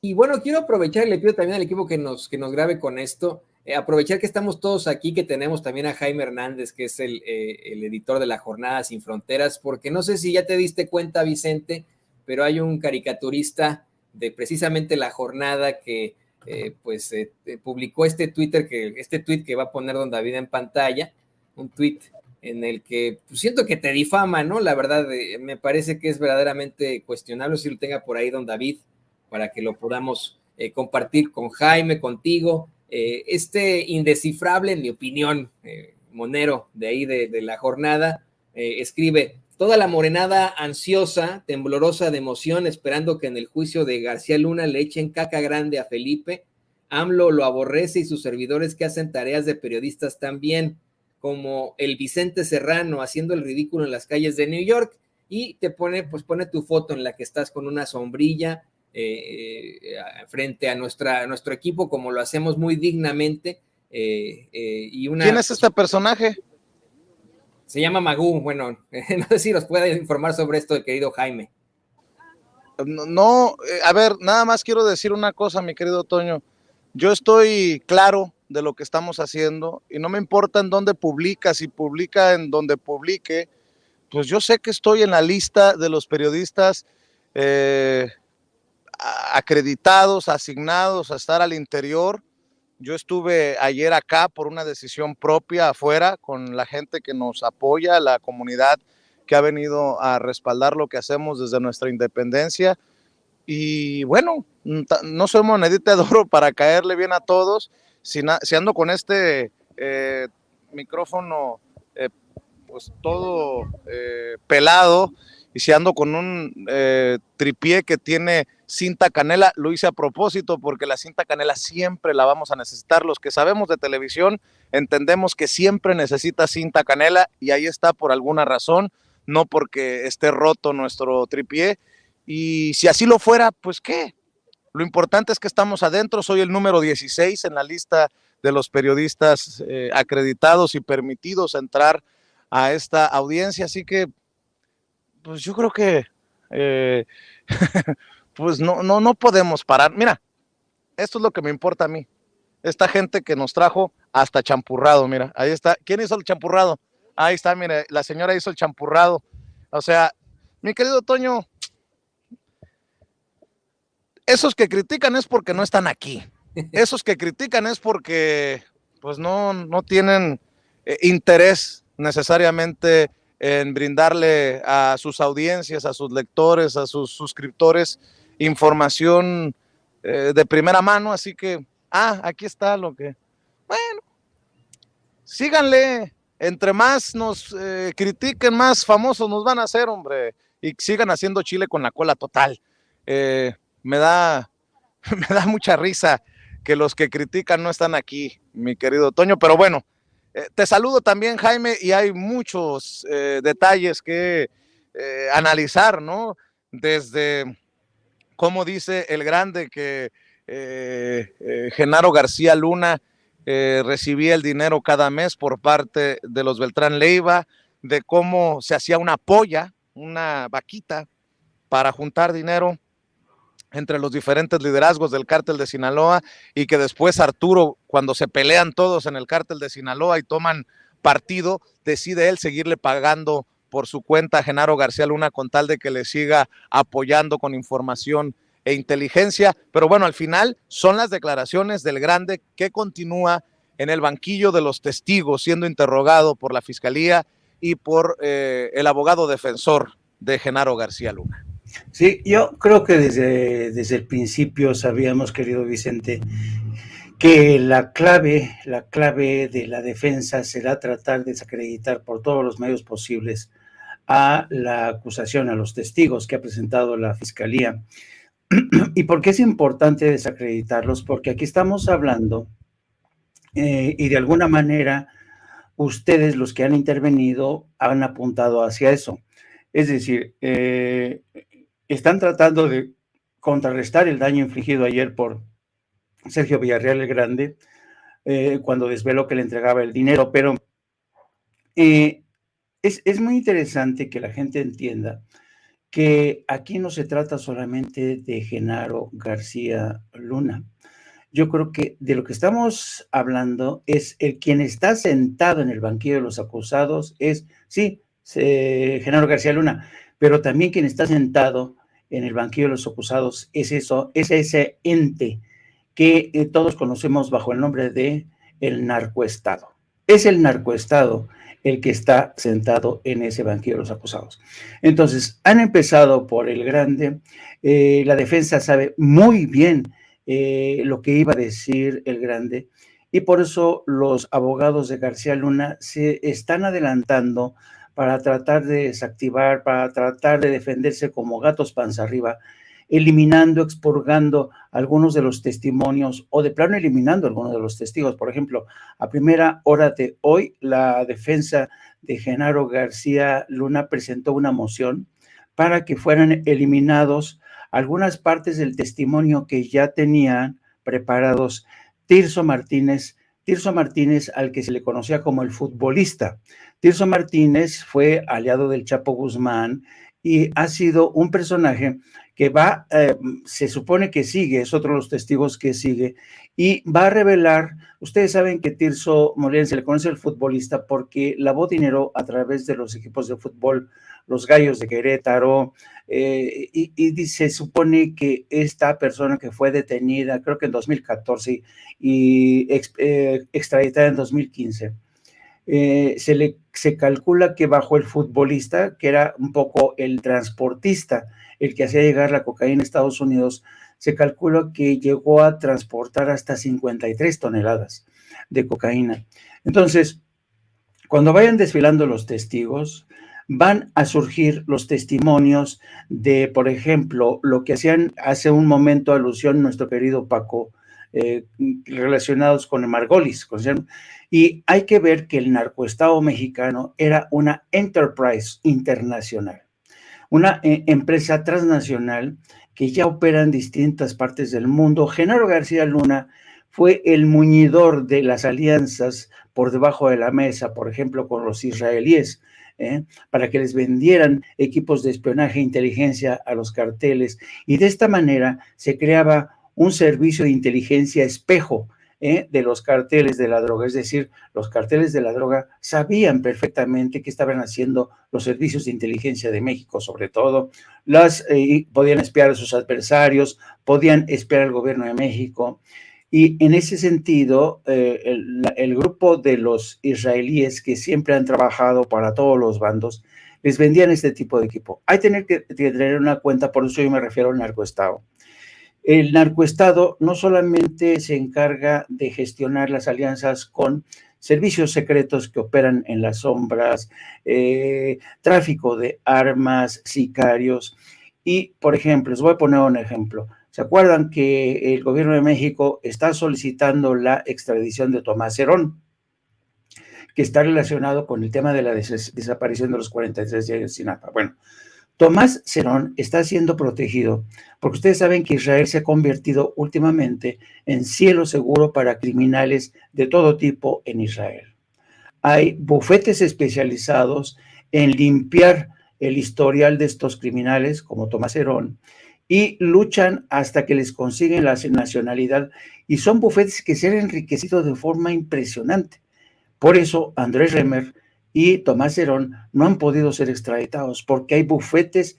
Y bueno, quiero aprovechar, y le pido también al equipo que nos grabe con esto, aprovechar que estamos todos aquí, que tenemos también a Jaime Hernández, que es el editor de La Jornada Sin Fronteras, porque no sé si ya te diste cuenta, Vicente, pero hay un caricaturista de precisamente La Jornada que publicó este tweet que va a poner don David en pantalla, un tweet en el que pues, siento que te difama, ¿no? La verdad, me parece que es verdaderamente cuestionable, si lo tenga por ahí don David, para que lo podamos compartir con Jaime, contigo. Indescifrable, en mi opinión, monero de ahí de La Jornada, escribe: toda la morenada ansiosa, temblorosa de emoción, esperando que en el juicio de García Luna le echen caca grande a Felipe. AMLO lo aborrece y sus servidores que hacen tareas de periodistas también, como el Vicente Serrano haciendo el ridículo en las calles de New York, y te pone tu foto en la que estás con una sombrilla, frente a nuestro equipo, como lo hacemos muy dignamente. ¿Quién es este personaje? Se llama Magú. Bueno, no sé si nos puede informar sobre esto el querido Jaime. No, a ver, nada más quiero decir una cosa, mi querido Toño. Yo estoy claro de lo que estamos haciendo y no me importa en dónde publica, si publica en donde publique, pues yo sé que estoy en la lista de los periodistas acreditados, asignados a estar al interior. Yo estuve ayer acá por una decisión propia afuera con la gente que nos apoya, la comunidad que ha venido a respaldar lo que hacemos desde nuestra independencia. Y bueno, no soy monedita de oro para caerle bien a todos. Si ando con este micrófono pues todo pelado, y si ando con un tripié que tiene cinta canela, lo hice a propósito porque la cinta canela siempre la vamos a necesitar. Los que sabemos de televisión entendemos que siempre necesita cinta canela, y ahí está por alguna razón, no porque esté roto nuestro tripié. Y si así lo fuera, pues qué. Lo importante es que estamos adentro. Soy el número 16 en la lista de los periodistas acreditados y permitidos entrar a esta audiencia, así que pues yo creo que pues no podemos parar. Mira, esto es lo que me importa a mí. Esta gente que nos trajo hasta champurrado, mira, ahí está. ¿Quién hizo el champurrado? Ahí está, mire, la señora hizo el champurrado. O sea, mi querido Toño, esos que critican es porque no están aquí. Esos que critican es porque pues no tienen interés necesariamente en brindarle a sus audiencias, a sus lectores, a sus suscriptores información de primera mano. Así que Aquí está lo que... Bueno, síganle. Entre más nos critiquen, más famosos nos van a hacer, hombre. Y sigan haciendo chile con la cola total. Me da mucha risa que los que critican no están aquí, mi querido Toño. Pero bueno, te saludo también, Jaime, y hay muchos detalles que analizar, ¿no? Desde, como dice el grande, que Genaro García Luna recibía el dinero cada mes por parte de los Beltrán Leiva, de cómo se hacía una polla, una vaquita para juntar dinero entre los diferentes liderazgos del cártel de Sinaloa, y que después Arturo, cuando se pelean todos en el cártel de Sinaloa y toman partido, decide él seguirle pagando por su cuenta a Genaro García Luna con tal de que le siga apoyando con información e inteligencia. Pero bueno, al final son las declaraciones del grande, que continúa en el banquillo de los testigos siendo interrogado por la fiscalía y por el abogado defensor de Genaro García Luna. Sí, yo creo que desde el principio sabíamos, querido Vicente, que la clave de la defensa será tratar de desacreditar por todos los medios posibles a la acusación, a los testigos que ha presentado la fiscalía. ¿Y por qué es importante desacreditarlos? Porque aquí estamos hablando y de alguna manera ustedes, los que han intervenido, han apuntado hacia eso. Es decir, están tratando de contrarrestar el daño infligido ayer por Sergio Villarreal el Grande, cuando desveló que le entregaba el dinero, pero es muy interesante que la gente entienda que aquí no se trata solamente de Genaro García Luna. Yo creo que de lo que estamos hablando es quien está sentado en el banquillo de los acusados, sí, Genaro García Luna, pero también quien está sentado en el banquillo de los acusados es ese ente que todos conocemos bajo el nombre de el narcoestado. Es el narcoestado el que está sentado en ese banquillo de los acusados. Entonces, han empezado por el grande. La defensa sabe muy bien lo que iba a decir el grande, y por eso los abogados de García Luna se están adelantando para tratar de desactivar, para tratar de defenderse como gatos panza arriba, eliminando, expurgando algunos de los testimonios, o de plano eliminando algunos de los testigos. Por ejemplo, a primera hora de hoy, la defensa de Genaro García Luna presentó una moción para que fueran eliminados algunas partes del testimonio que ya tenían preparados Tirso Martínez, al que se le conocía como el futbolista. Tirso Martínez fue aliado del Chapo Guzmán y ha sido un personaje que se supone que sigue, es otro de los testigos que sigue, y va a revelar. Ustedes saben que Tirso Molina se le conoce el futbolista porque lavó dinero a través de los equipos de fútbol, los Gallos de Querétaro, y se supone que esta persona que fue detenida, creo que en 2014, y extraditada en 2015, se calcula que bajo el futbolista, que era un poco el transportista, el que hacía llegar la cocaína a Estados Unidos, se calcula que llegó a transportar hasta 53 toneladas de cocaína. Entonces, cuando vayan desfilando los testigos, van a surgir los testimonios de, por ejemplo, lo que hacían hace un momento alusión nuestro querido Paco, relacionados con el Margolis. Y hay que ver que el narcoestado mexicano era una enterprise internacional, una empresa transnacional que ya opera en distintas partes del mundo. Genaro García Luna fue el muñidor de las alianzas por debajo de la mesa, por ejemplo, con los israelíes, para que les vendieran equipos de espionaje e inteligencia a los carteles, y de esta manera se creaba un servicio de inteligencia espejo de los carteles de la droga. Es decir, los carteles de la droga sabían perfectamente qué estaban haciendo los servicios de inteligencia de México, sobre todo. Podían espiar a sus adversarios, podían espiar al gobierno de México. Y en ese sentido, el grupo de los israelíes, que siempre han trabajado para todos los bandos, les vendían este tipo de equipo. Hay que tener una cuenta, por eso yo me refiero al narcoestado, El narcoestado no solamente se encarga de gestionar las alianzas con servicios secretos que operan en las sombras, tráfico de armas, sicarios, y, por ejemplo, les voy a poner un ejemplo. ¿Se acuerdan que el gobierno de México está solicitando la extradición de Tomás Herón, que está relacionado con el tema de la desaparición de los 43 de Ayotzinapa? Bueno, Tomás Herón está siendo protegido porque ustedes saben que Israel se ha convertido últimamente en cielo seguro para criminales de todo tipo en Israel. Hay bufetes especializados en limpiar el historial de estos criminales, como Tomás Herón, y luchan hasta que les consiguen la nacionalidad, y son bufetes que se han enriquecido de forma impresionante. Por eso Andrés Remer y Tomás Herón no han podido ser extraditados, porque hay bufetes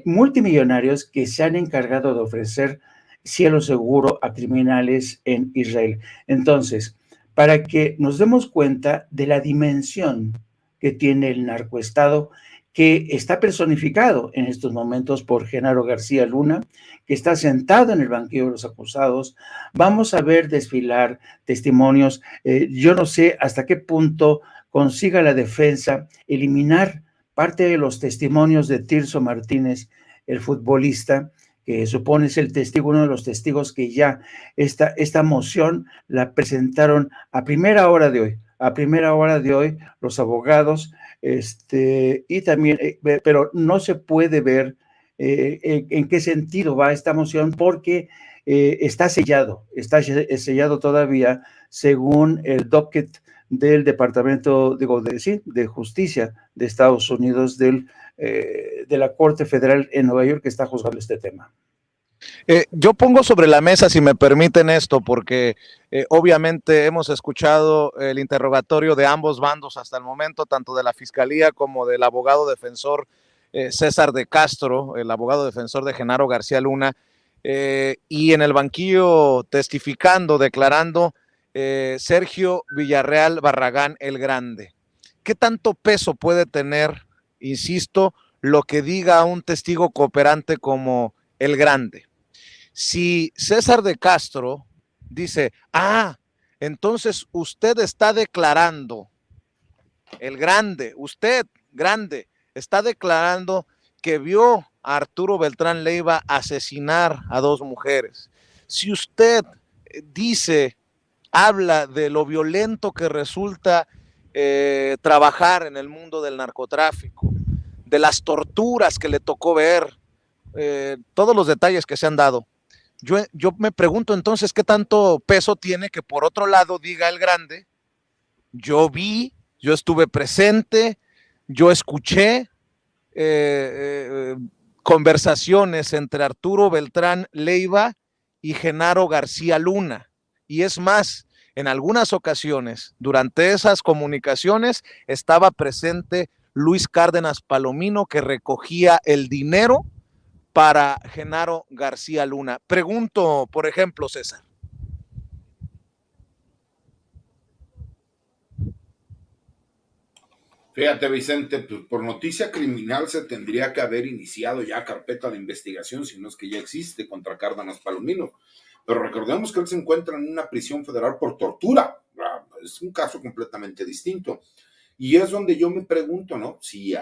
multimillonarios que se han encargado de ofrecer cielo seguro a criminales en Israel. Entonces, para que nos demos cuenta de la dimensión que tiene el narcoestado, que está personificado en estos momentos por Genaro García Luna, que está sentado en el banquillo de los acusados. Vamos a ver desfilar testimonios. Yo no sé hasta qué punto consiga la defensa eliminar parte de los testimonios de Tirso Martínez, el futbolista, que supone es el testigo, uno de los testigos que ya esta moción la presentaron a primera hora de hoy, los abogados, y también, pero no se puede ver en qué sentido va esta moción, porque está sellado todavía según el docket del Departamento de Justicia de Estados Unidos, de la Corte Federal en Nueva York, que está juzgando este tema. Yo pongo sobre la mesa, si me permiten esto, porque obviamente hemos escuchado el interrogatorio de ambos bandos hasta el momento, tanto de la Fiscalía como del abogado defensor César de Castro, el abogado defensor de Genaro García Luna, y en el banquillo testificando, declarando Sergio Villarreal Barragán el Grande. ¿Qué tanto peso puede tener, insisto, lo que diga un testigo cooperante como el Grande? Si César de Castro dice, entonces usted está declarando, el Grande, usted, Grande, está declarando que vio a Arturo Beltrán Leiva asesinar a 2 mujeres. Si usted dice, habla de lo violento que resulta trabajar en el mundo del narcotráfico, de las torturas que le tocó ver, todos los detalles que se han dado. Yo me pregunto entonces qué tanto peso tiene que por otro lado diga el Grande, yo vi, yo estuve presente, yo escuché conversaciones entre Arturo Beltrán Leiva y Genaro García Luna. Y es más, en algunas ocasiones, durante esas comunicaciones, estaba presente Luis Cárdenas Palomino, que recogía el dinero para Genaro García Luna. Pregunto, por ejemplo, César. Fíjate, Vicente, pues por noticia criminal se tendría que haber iniciado ya carpeta de investigación, si no es que ya existe, contra Cárdenas Palomino. Pero recordemos que él se encuentra en una prisión federal por tortura. Es un caso completamente distinto. Y es donde yo me pregunto, ¿no? Si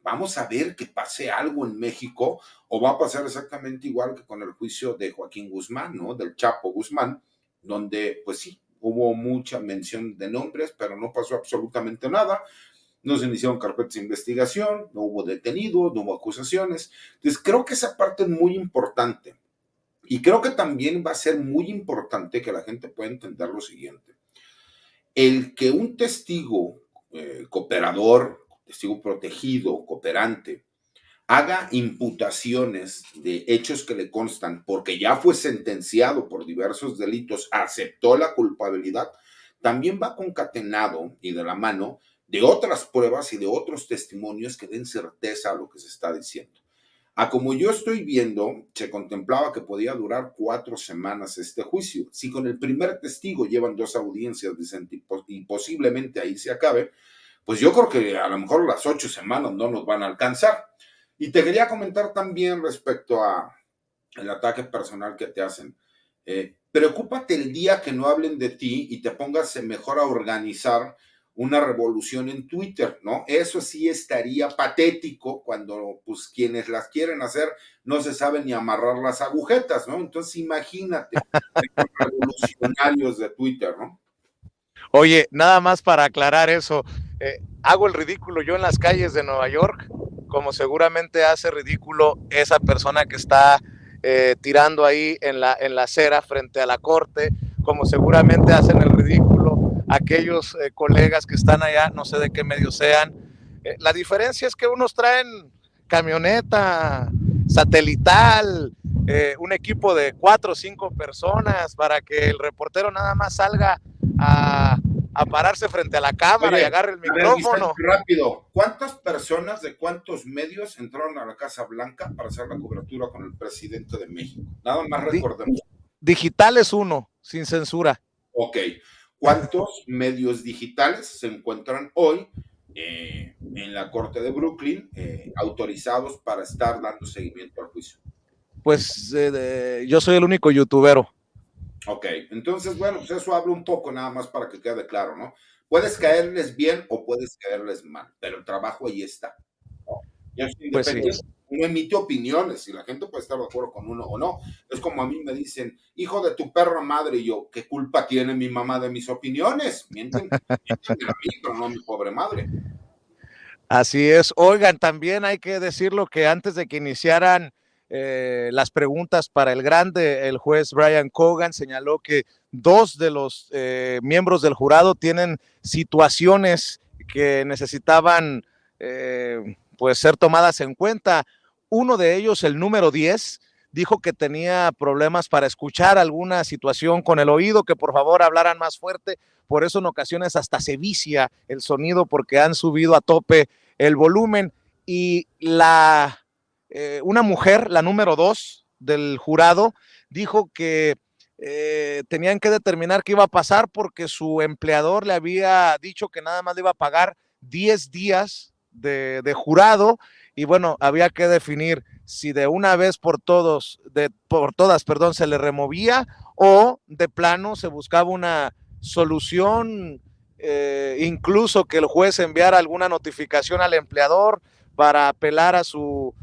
vamos a ver que pase algo en México o va a pasar exactamente igual que con el juicio de Joaquín Guzmán, ¿no? Del Chapo Guzmán, donde pues sí, hubo mucha mención de nombres, pero no pasó absolutamente nada. No se iniciaron carpetas de investigación, no hubo detenidos, no hubo acusaciones. Entonces creo que esa parte es muy importante. Y creo que también va a ser muy importante que la gente pueda entender lo siguiente. El que un testigo cooperador, testigo protegido, cooperante, haga imputaciones de hechos que le constan porque ya fue sentenciado por diversos delitos, aceptó la culpabilidad, también va concatenado y de la mano de otras pruebas y de otros testimonios que den certeza a lo que se está diciendo. Como yo estoy viendo, se contemplaba que podía durar 4 semanas este juicio. Si con el primer testigo llevan 2 audiencias, dicen, y posiblemente ahí se acabe, pues yo creo que a lo mejor las 8 semanas no nos van a alcanzar. Y te quería comentar también respecto a el ataque personal que te hacen. Preocúpate el día que no hablen de ti y te pongas mejor a organizar una revolución en Twitter, ¿no? Eso sí estaría patético cuando, pues, quienes las quieren hacer no se saben ni amarrar las agujetas, ¿no? Entonces, imagínate, los revolucionarios de Twitter, ¿no? Oye, nada más para aclarar eso, hago el ridículo yo en las calles de Nueva York, como seguramente hace ridículo esa persona que está tirando ahí en la acera frente a la corte, como seguramente hacen el ridículo aquellos colegas que están allá, no sé de qué medio sean. La diferencia es que unos traen camioneta satelital, un equipo de 4 o 5 personas para que el reportero nada más salga a pararse frente a la cámara. Oye, y agarre el micrófono. Ver, rápido, ¿cuántas personas de cuántos medios entraron a la Casa Blanca para hacer la cobertura con el presidente de México? Nada más recordemos. Digital es uno, sin censura. Ok. ¿Cuántos medios digitales se encuentran hoy en la Corte de Brooklyn autorizados para estar dando seguimiento al juicio? Pues yo soy el único youtubero. Ok, entonces, bueno, pues eso habla un poco nada más para que quede claro, ¿no? Puedes caerles bien o puedes caerles mal, pero el trabajo ahí está, ¿no? Yo soy independiente, pues sí. Uno emite opiniones y la gente puede estar de acuerdo con uno o no. Es como a mí me dicen, hijo de tu perra madre, y yo, ¿qué culpa tiene mi mamá de mis opiniones? Mienten a mí, pero no a mi pobre madre. Así es. Oigan, también hay que decirlo que antes de que iniciaran las preguntas para el grande, el juez Brian Cogan señaló que 2 de los miembros del jurado tienen situaciones que necesitaban pues ser tomadas en cuenta. Uno de ellos, el número 10, dijo que tenía problemas para escuchar alguna situación con el oído, que por favor hablaran más fuerte, por eso en ocasiones hasta se vicia el sonido porque han subido a tope el volumen. Y una mujer, la número 2 del jurado, dijo que tenían que determinar qué iba a pasar porque su empleador le había dicho que nada más le iba a pagar 10 días de jurado, y bueno, había que definir si de una vez por todas, se le removía o de plano se buscaba una solución, incluso que el juez enviara alguna notificación al empleador para apelar a su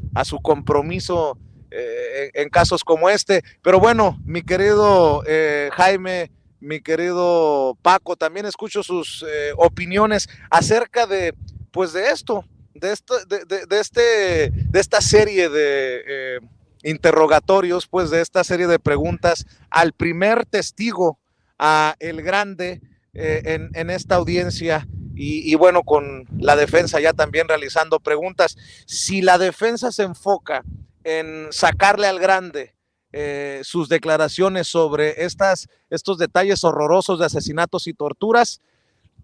compromiso en casos como este. Pero bueno, mi querido Jaime, mi querido Paco, también escucho sus opiniones acerca de, pues de esto, de esta serie de interrogatorios, pues de esta serie de preguntas al primer testigo, a el grande, en esta audiencia, y bueno, con la defensa ya también realizando preguntas. Si la defensa se enfoca en sacarle al grande sus declaraciones sobre estos detalles horrorosos de asesinatos y torturas,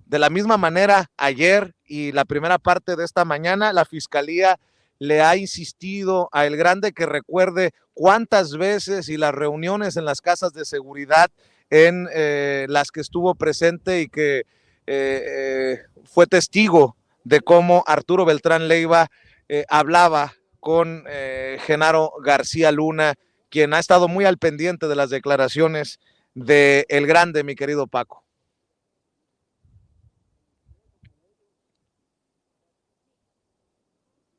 de la misma manera, ayer y la primera parte de esta mañana, la Fiscalía le ha insistido a El Grande que recuerde cuántas veces y las reuniones en las casas de seguridad en las que estuvo presente y que fue testigo de cómo Arturo Beltrán Leiva hablaba con Genaro García Luna, quien ha estado muy al pendiente de las declaraciones de El Grande, mi querido Paco.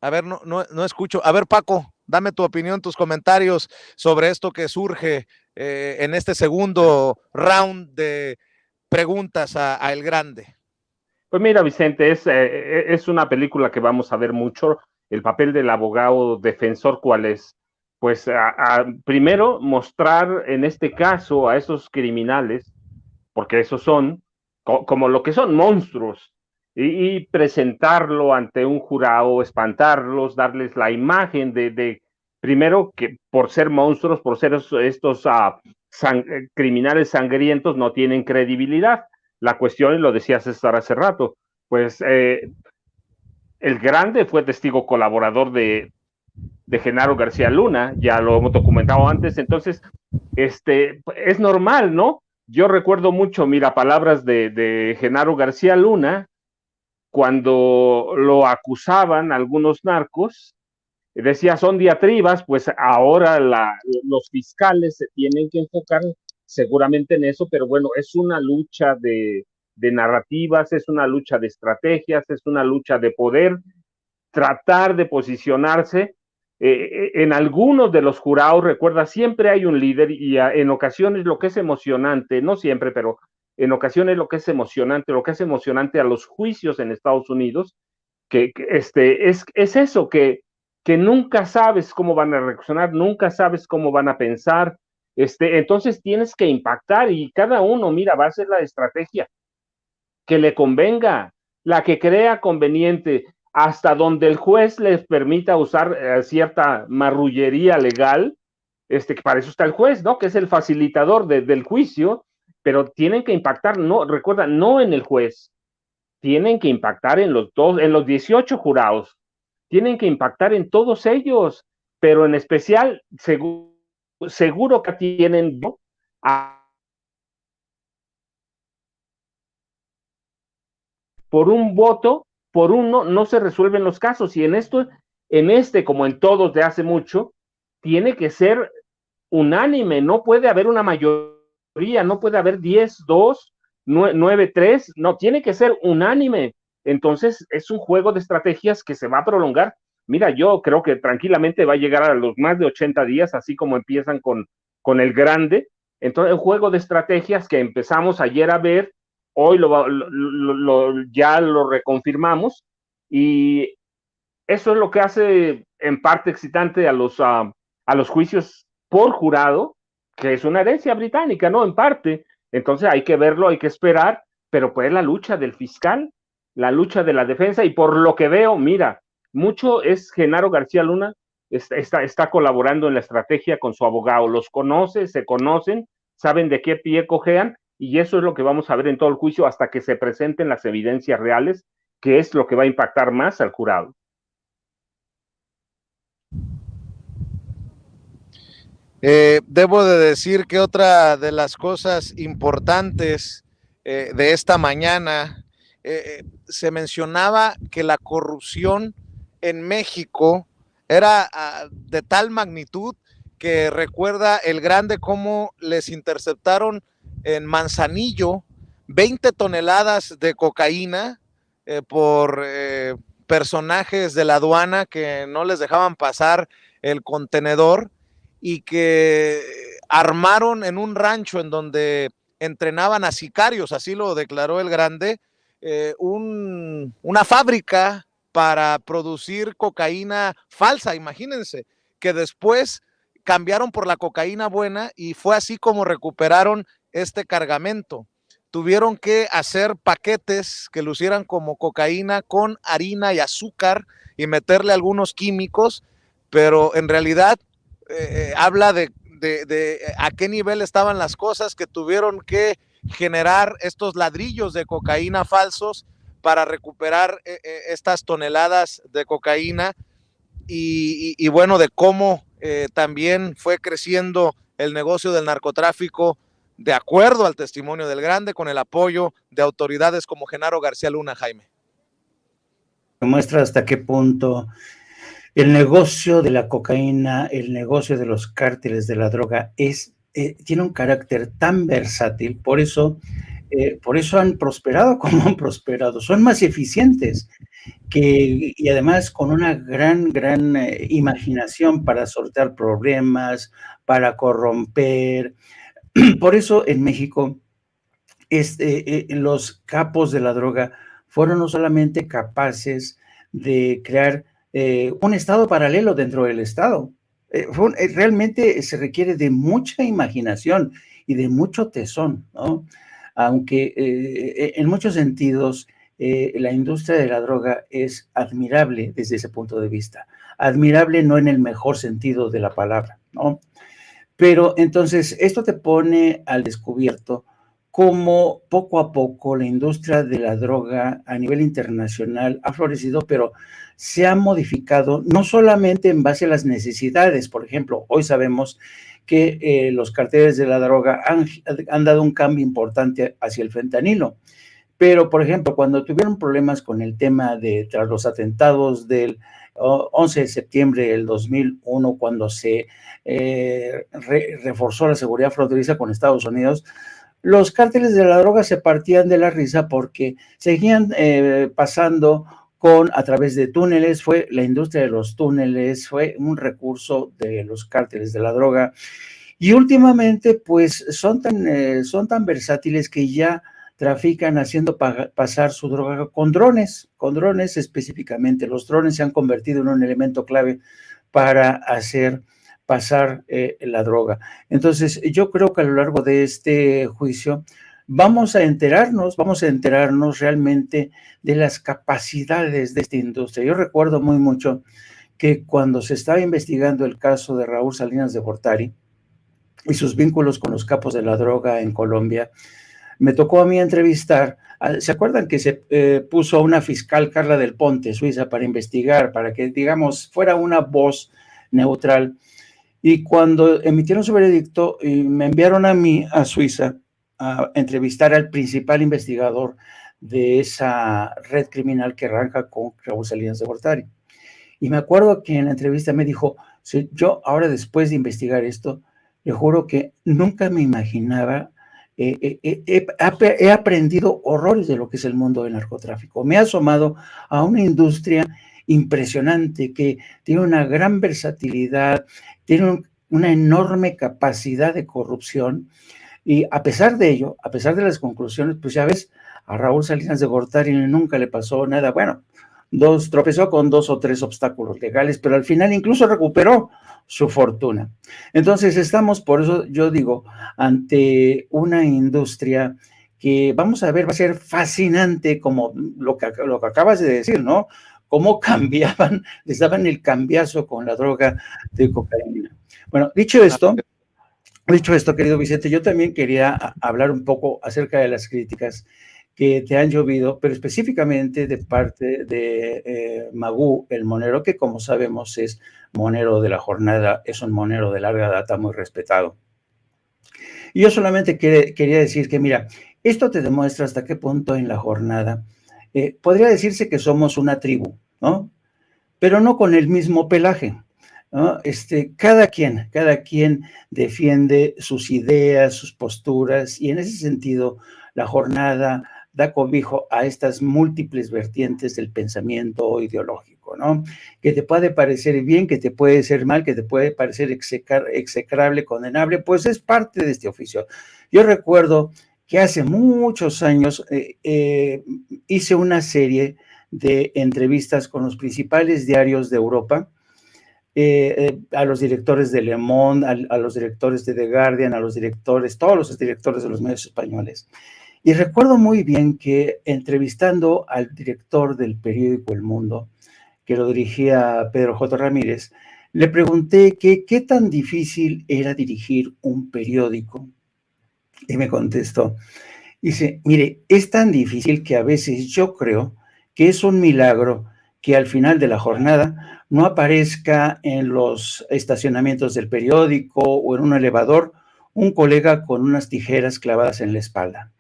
A ver, no escucho. A ver, Paco, dame tu opinión, tus comentarios sobre esto que surge en este segundo round de preguntas a El Grande. Pues mira, Vicente, es una película que vamos a ver mucho. El papel del abogado defensor, ¿cuál es? Pues primero mostrar en este caso a esos criminales, porque esos son, como lo que son, monstruos, y presentarlo ante un jurado, espantarlos, darles la imagen de primero, que por ser monstruos, por ser estos criminales sangrientos, no tienen credibilidad. La cuestión, y lo decía César hace rato, pues el Grande fue testigo colaborador de Genaro García Luna, ya lo hemos documentado antes, entonces es normal, ¿no? Yo recuerdo mucho, mira, palabras de Genaro García Luna cuando lo acusaban algunos narcos decía, son diatribas, pues ahora los fiscales se tienen que enfocar seguramente en eso, pero bueno, es una lucha de narrativas, es una lucha de estrategias, es una lucha de poder, tratar de posicionarse. En algunos de los jurados, recuerda, siempre hay un líder y en ocasiones lo que es emocionante, no siempre, pero en ocasiones lo que es emocionante a los juicios en Estados Unidos, es eso, que nunca sabes cómo van a reaccionar, nunca sabes cómo van a pensar, entonces tienes que impactar y cada uno, mira, va a ser la estrategia que le convenga, la que crea conveniente, hasta donde el juez les permita usar cierta marrullería legal, para eso está el juez, ¿no? Que es el facilitador del juicio, pero tienen que impactar, no, recuerda, no en el juez, tienen que impactar en los 18 jurados, tienen que impactar en todos ellos, pero en especial, seguro que tienen a por un voto, por uno, no se resuelven los casos. Y como en todos de hace mucho, tiene que ser unánime, no puede haber una mayoría, no puede haber 10-2, 9-3, no, tiene que ser unánime. Entonces es un juego de estrategias que se va a prolongar. Mira, yo creo que tranquilamente va a llegar a los más de 80 días, así como empiezan con el grande. Entonces, un juego de estrategias que empezamos ayer a ver, hoy ya lo reconfirmamos, y eso es lo que hace en parte excitante a los juicios por jurado, que es una herencia británica, ¿no? En parte. Entonces hay que verlo, hay que esperar, pero pues la lucha del fiscal, la lucha de la defensa, y por lo que veo, mira, mucho es Genaro García Luna, está colaborando en la estrategia con su abogado, los conoce, se conocen, saben de qué pie cojean, y eso es lo que vamos a ver en todo el juicio hasta que se presenten las evidencias reales, que es lo que va a impactar más al jurado. Debo de decir que otra de las cosas importantes de esta mañana, se mencionaba que la corrupción en México era de tal magnitud que recuerda el grande cómo les interceptaron en Manzanillo 20 toneladas de cocaína por personajes de la aduana que no les dejaban pasar el contenedor, y que armaron en un rancho en donde entrenaban a sicarios, así lo declaró el grande, una fábrica para producir cocaína falsa, imagínense, que después cambiaron por la cocaína buena y fue así como recuperaron este cargamento. Tuvieron que hacer paquetes que lucieran como cocaína con harina y azúcar y meterle algunos químicos, pero en realidad habla de a qué nivel estaban las cosas, que tuvieron que generar estos ladrillos de cocaína falsos para recuperar estas toneladas de cocaína, y bueno, de cómo también fue creciendo el negocio del narcotráfico de acuerdo al testimonio del grande, con el apoyo de autoridades como Genaro García Luna, Jaime. Muestra hasta qué punto el negocio de la cocaína, el negocio de los cárteles de la droga tiene un carácter tan versátil, por eso han prosperado como han prosperado, son más eficientes y además con una gran imaginación para sortear problemas, para corromper. Por eso en México los capos de la droga fueron no solamente capaces de crear un estado paralelo dentro del estado. Realmente se requiere de mucha imaginación y de mucho tesón, ¿no? Aunque en muchos sentidos la industria de la droga es admirable desde ese punto de vista. Admirable no en el mejor sentido de la palabra, ¿no? Pero entonces esto te pone al descubierto cómo poco a poco la industria de la droga a nivel internacional ha florecido, pero se ha modificado no solamente en base a las necesidades. Por ejemplo, hoy sabemos que los carteles de la droga han dado un cambio importante hacia el fentanilo, Pero, por ejemplo, cuando tuvieron problemas con el tema tras los atentados del 11 de septiembre del 2001, cuando se reforzó la seguridad fronteriza con Estados Unidos, los cárteles de la droga se partían de la risa porque seguían pasando a través de túneles. Fue la industria de los túneles, fue un recurso de los cárteles de la droga. Y últimamente, pues, son tan versátiles que ya trafican haciendo pasar su droga con drones específicamente. Los drones se han convertido en un elemento clave para hacer pasar la droga. Entonces, yo creo que a lo largo de este juicio vamos a enterarnos realmente de las capacidades de esta industria. Yo recuerdo muy mucho que cuando se estaba investigando el caso de Raúl Salinas de Gortari y sus vínculos con los capos de la droga en Colombia, me tocó a mí entrevistar, ¿se acuerdan que se puso a una fiscal, Carla del Ponte, Suiza, para investigar, para que, digamos, fuera una voz neutral? Y cuando emitieron su veredicto, me enviaron a mí, a Suiza, a entrevistar al principal investigador de esa red criminal que arranca con Raúl Salinas de Gortari. Y me acuerdo que en la entrevista me dijo, sí, yo ahora después de investigar esto, le juro que nunca me imaginaba, he aprendido horrores de lo que es el mundo del narcotráfico. Me he asomado a una industria impresionante que tiene una gran versatilidad, tiene una enorme capacidad de corrupción, y a pesar de ello, a pesar de las conclusiones, pues ya ves, a Raúl Salinas de Gortari nunca le pasó nada. Bueno, tropezó con 2 o 3 obstáculos legales, pero al final incluso recuperó su fortuna. Entonces estamos, por eso yo digo, ante una industria que vamos a ver, va a ser fascinante, como lo que acabas de decir, ¿no? Cómo cambiaban, les daban el cambiazo con la droga de cocaína. Bueno, dicho esto, querido Vicente, yo también quería hablar un poco acerca de las críticas que te han llovido, pero específicamente de parte de Magú, el monero, que como sabemos es monero de la jornada, es un monero de larga data muy respetado. Y yo solamente quería decir que, mira, esto te demuestra hasta qué punto en la jornada podría decirse que somos una tribu, ¿no? Pero no con el mismo pelaje, ¿no? Cada quien defiende sus ideas, sus posturas, y en ese sentido la jornada da cobijo a estas múltiples vertientes del pensamiento ideológico, ¿no? Que te puede parecer bien, que te puede ser mal, que te puede parecer execrable, condenable, pues es parte de este oficio. Yo recuerdo que hace muchos años hice una serie de entrevistas con los principales diarios de Europa, a los directores de Le Monde, a los directores de The Guardian, todos los directores de los medios españoles. Y recuerdo muy bien que entrevistando al director del periódico El Mundo, que lo dirigía Pedro J. Ramírez, le pregunté qué tan difícil era dirigir un periódico. Y me contestó, dice, mire, es tan difícil que a veces yo creo que es un milagro que al final de la jornada no aparezca en los estacionamientos del periódico o en un elevador un colega con unas tijeras clavadas en la espalda.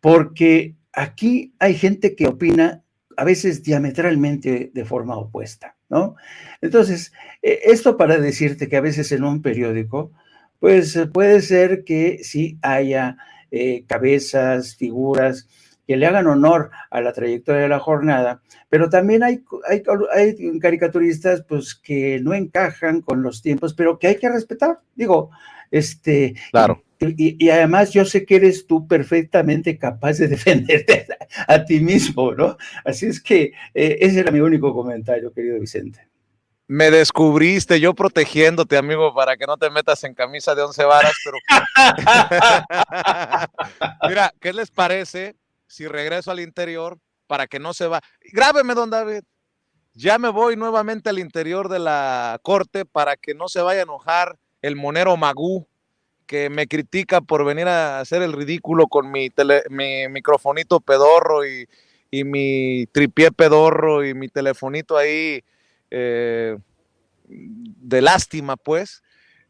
Porque aquí hay gente que opina a veces diametralmente de forma opuesta, ¿no? Entonces, esto para decirte que a veces en un periódico, pues puede ser que sí haya cabezas, figuras que le hagan honor a la trayectoria de la jornada, pero también hay caricaturistas pues que no encajan con los tiempos, pero que hay que respetar. Digo, Claro. Y además yo sé que eres tú perfectamente capaz de defenderte a ti mismo, ¿no? Así es que ese era mi único comentario, querido Vicente. Me descubriste, yo protegiéndote, amigo, para que no te metas en camisa de 11 varas, pero mira, ¿qué les parece si regreso al interior para que no se va? Grábeme, don David. Ya me voy nuevamente al interior de la corte para que no se vaya a enojar el monero Magú, que me critica por venir a hacer el ridículo con mi microfonito pedorro y mi tripié pedorro y mi telefonito ahí de lástima, pues.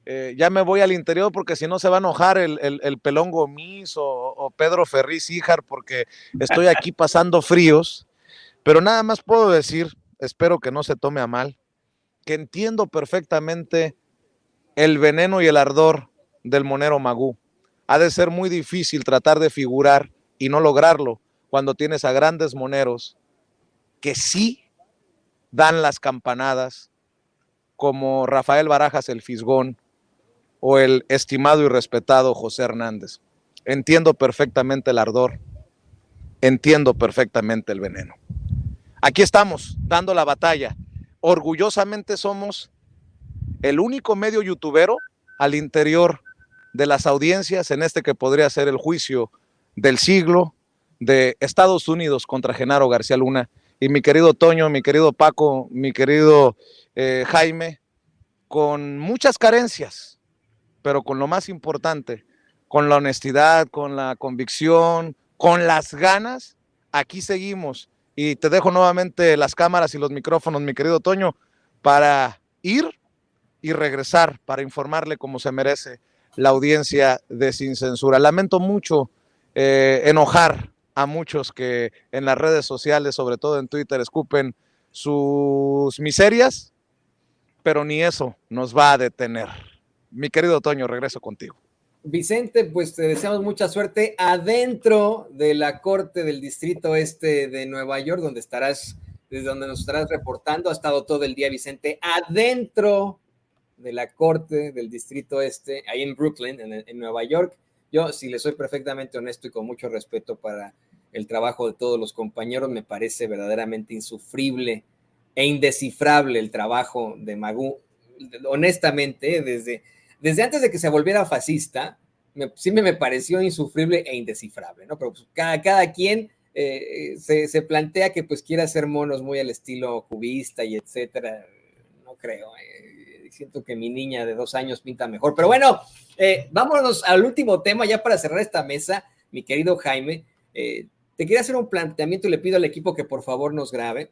Ya me voy al interior porque si no se va a enojar el Pelón Gomis o Pedro Ferriz Híjar porque estoy aquí pasando fríos, pero nada más puedo decir, espero que no se tome a mal, que entiendo perfectamente el veneno y el ardor del monero Magú. Ha de ser muy difícil tratar de figurar y no lograrlo cuando tienes a grandes moneros que sí dan las campanadas, como Rafael Barajas el Fisgón o el estimado y respetado José Hernández. Entiendo perfectamente el ardor, entiendo perfectamente el veneno. Aquí estamos, dando la batalla. Orgullosamente somos el único medio youtubero al interior de las audiencias en este que podría ser el juicio del siglo de Estados Unidos contra Genaro García Luna. Y mi querido Toño, mi querido Paco, mi querido Jaime, con muchas carencias, pero con lo más importante, con la honestidad, con la convicción, con las ganas, aquí seguimos. Y te dejo nuevamente las cámaras y los micrófonos, mi querido Toño, para ir y regresar, para informarle como se merece la audiencia de Sin Censura. Lamento mucho enojar a muchos que en las redes sociales, sobre todo en Twitter, escupen sus miserias, pero ni eso nos va a detener. Mi querido Toño, regreso contigo. Vicente, pues te deseamos mucha suerte adentro de la Corte del Distrito Este de Nueva York, donde estarás, desde donde nos estarás reportando. Ha estado todo el día, Vicente, adentro de la Corte del Distrito Este, ahí en Brooklyn, en Nueva York. Yo, si le soy perfectamente honesto y con mucho respeto para el trabajo de todos los compañeros, me parece verdaderamente insufrible e indescifrable el trabajo de Magú. Honestamente, desde antes de que se volviera fascista, sí me pareció insufrible e indescifrable, ¿no? Pero pues, cada quien se plantea que pues quiere hacer monos muy al estilo cubista y etcétera. No creo. Siento que mi niña de 2 años pinta mejor. Pero bueno, vámonos al último tema ya para cerrar esta mesa, mi querido Jaime. Te quería hacer un planteamiento y le pido al equipo que por favor nos grabe.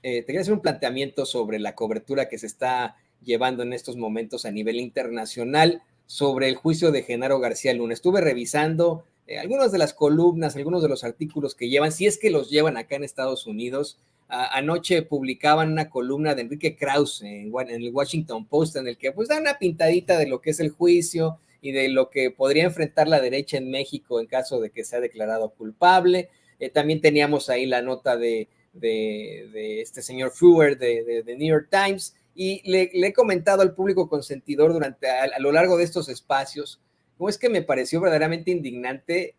Te quería hacer un planteamiento sobre la cobertura que se está llevando en estos momentos a nivel internacional sobre el juicio de Genaro García Luna. Estuve revisando algunas de las columnas, algunos de los artículos que llevan, si es que los llevan acá en Estados Unidos. Anoche publicaban una columna de Enrique Krause en el Washington Post, en el que pues da una pintadita de lo que es el juicio y de lo que podría enfrentar la derecha en México en caso de que sea declarado culpable. También teníamos ahí la nota de este señor Frewer de New York Times, y le he comentado al público consentidor a lo largo de estos espacios cómo es que me pareció verdaderamente indignante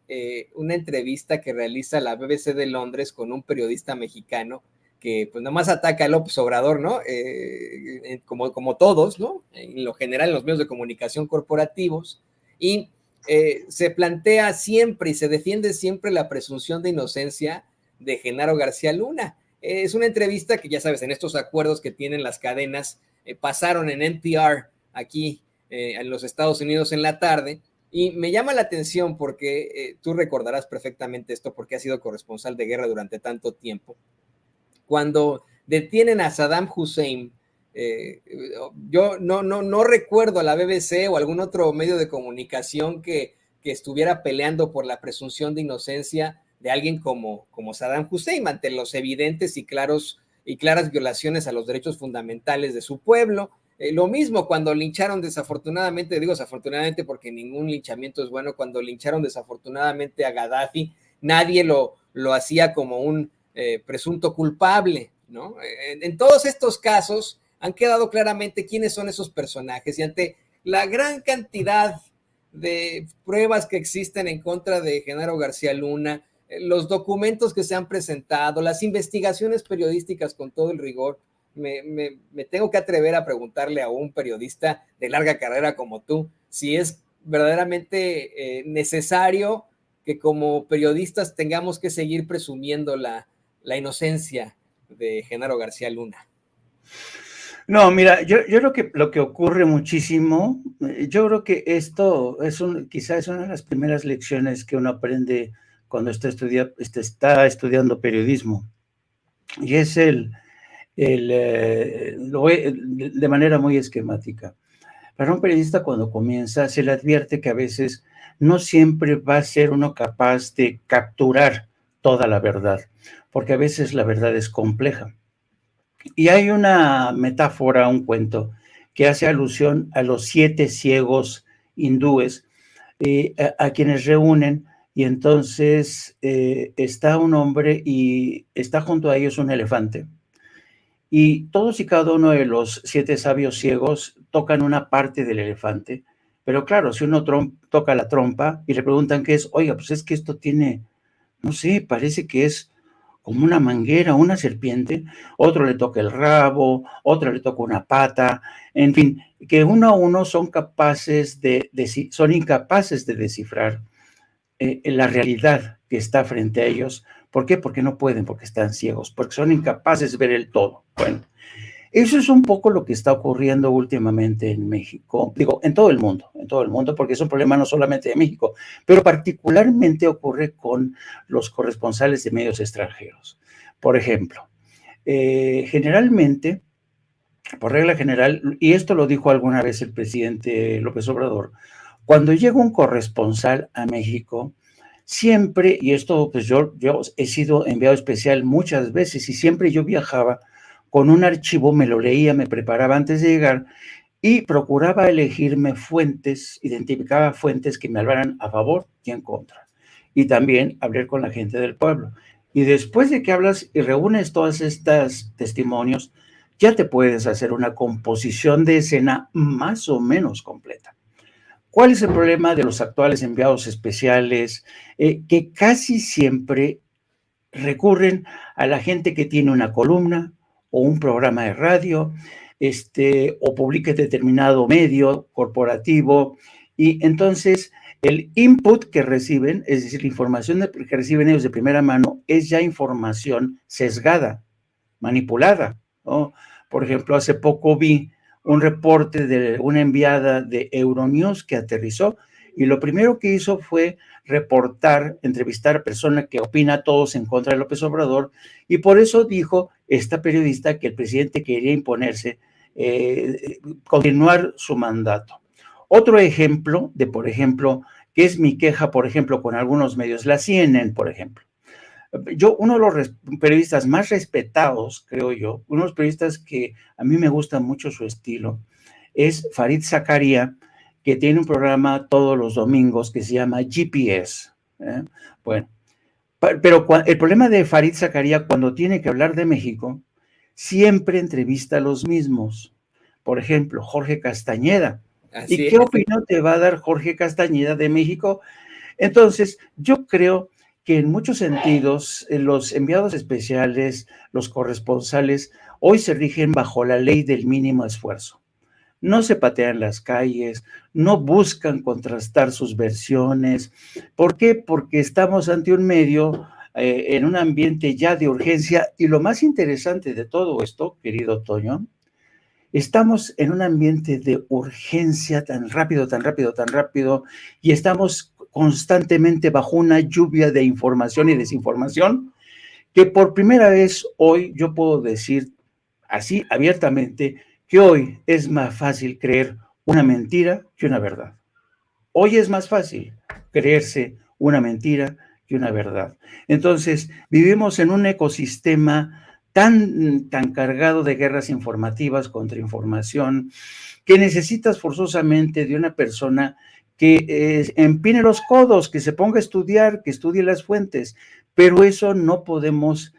una entrevista que realiza la BBC de Londres con un periodista mexicano que pues nomás ataca a López Obrador, ¿no? Como todos, ¿no? En lo general en los medios de comunicación corporativos, y se plantea siempre y se defiende siempre la presunción de inocencia de Genaro García Luna. Es una entrevista que ya sabes, en estos acuerdos que tienen las cadenas, pasaron en NPR aquí en los Estados Unidos en la tarde, y me llama la atención porque tú recordarás perfectamente esto porque has sido corresponsal de guerra durante tanto tiempo. Cuando detienen a Saddam Hussein, yo no recuerdo a la BBC o algún otro medio de comunicación que estuviera peleando por la presunción de inocencia de alguien como Saddam Hussein ante los evidentes y claras violaciones a los derechos fundamentales de su pueblo. Lo mismo cuando lincharon desafortunadamente, digo desafortunadamente porque ningún linchamiento es bueno, cuando lincharon desafortunadamente a Gaddafi, nadie lo hacía como un presunto culpable, ¿no? En todos estos casos han quedado claramente quiénes son esos personajes, y ante la gran cantidad de pruebas que existen en contra de Genaro García Luna, los documentos que se han presentado, las investigaciones periodísticas con todo el rigor, me tengo que atrever a preguntarle a un periodista de larga carrera como tú si es verdaderamente necesario que como periodistas tengamos que seguir presumiendo la inocencia de Genaro García Luna. No, mira, yo creo que lo que ocurre muchísimo, yo creo que esto quizás es una de las primeras lecciones que uno aprende cuando está estudiando periodismo, y es de manera muy esquemática. Para un periodista cuando comienza se le advierte que a veces no siempre va a ser uno capaz de capturar toda la verdad, porque a veces la verdad es compleja. Y hay una metáfora, un cuento, que hace alusión a los 7 ciegos hindúes, a quienes reúnen, y entonces está un hombre y está junto a ellos un elefante. Y todos y cada uno de los 7 sabios ciegos tocan una parte del elefante, pero claro, si uno toca la trompa y le preguntan qué es, oiga, pues es que esto tiene, no sé, parece que es como una manguera, una serpiente, otro le toca el rabo, otro le toca una pata, en fin, que uno a uno son son incapaces de descifrar la realidad que está frente a ellos. ¿Por qué? Porque no pueden, porque están ciegos, porque son incapaces de ver el todo. Bueno, eso es un poco lo que está ocurriendo últimamente en México, digo, en todo el mundo, porque es un problema no solamente de México, pero particularmente ocurre con los corresponsales de medios extranjeros. Por ejemplo, generalmente, por regla general, y esto lo dijo alguna vez el presidente López Obrador, cuando llega un corresponsal a México, siempre, y esto pues yo he sido enviado especial muchas veces y siempre yo viajaba con un archivo, me lo leía, me preparaba antes de llegar y procuraba elegirme fuentes, identificaba fuentes que me hablaran a favor y en contra. Y también hablar con la gente del pueblo. Y después de que hablas y reúnes todos estos testimonios, ya te puedes hacer una composición de escena más o menos completa. ¿Cuál es el problema de los actuales enviados especiales? Que casi siempre recurren a la gente que tiene una columna o un programa de radio, o publica en determinado medio corporativo, y entonces el input que reciben, es decir, la información que reciben ellos de primera mano, es ya información sesgada, manipulada, ¿no? Por ejemplo, hace poco vi un reporte de una enviada de Euronews que aterrizó y lo primero que hizo fue entrevistar a personas que opina todos en contra de López Obrador, y por eso dijo esta periodista que el presidente quería imponerse, continuar su mandato. Otro ejemplo por ejemplo, que es mi queja, por ejemplo, con algunos medios, la CNN, por ejemplo. Uno de los periodistas más respetados, creo yo, uno de los periodistas que a mí me gusta mucho su estilo, es Fareed Zakaria, que tiene un programa todos los domingos que se llama GPS. Bueno, pero el problema de Fareed Zakaria cuando tiene que hablar de México, siempre entrevista a los mismos. Por ejemplo, Jorge Castañeda. ¿Y qué opinión te va a dar Jorge Castañeda de México? Entonces, yo creo que en muchos sentidos los enviados especiales, los corresponsales, hoy se rigen bajo la ley del mínimo esfuerzo. No se patean las calles, no buscan contrastar sus versiones. ¿Por qué? Porque estamos ante un medio en un ambiente ya de urgencia, y lo más interesante de todo esto, querido Toño, estamos en un ambiente de urgencia tan rápido, y estamos constantemente bajo una lluvia de información y desinformación, que por primera vez hoy yo puedo decir así abiertamente que hoy es más fácil creer una mentira que una verdad. Hoy es más fácil creerse una mentira que una verdad. Entonces, vivimos en un ecosistema tan cargado de guerras informativas contra información, que necesitas forzosamente de una persona que empine los codos, que se ponga a estudiar, que estudie las fuentes, pero eso no podemos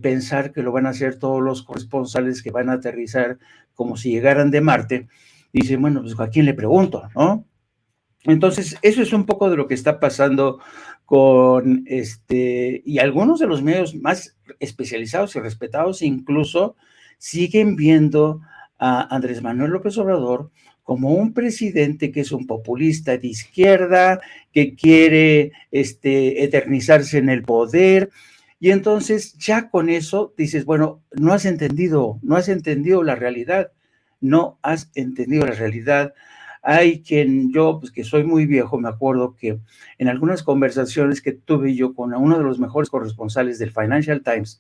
pensar que lo van a hacer todos los corresponsales que van a aterrizar como si llegaran de Marte, y dicen, bueno, pues ¿a quién le pregunto, no? Entonces, eso es un poco de lo que está pasando con y algunos de los medios más especializados y respetados incluso siguen viendo a Andrés Manuel López Obrador como un presidente que es un populista de izquierda, que quiere eternizarse en el poder, y entonces ya con eso dices, bueno, no has entendido la realidad, no has entendido la realidad. Hay quien, yo, pues que soy muy viejo, me acuerdo que en algunas conversaciones que tuve yo con uno de los mejores corresponsales del Financial Times,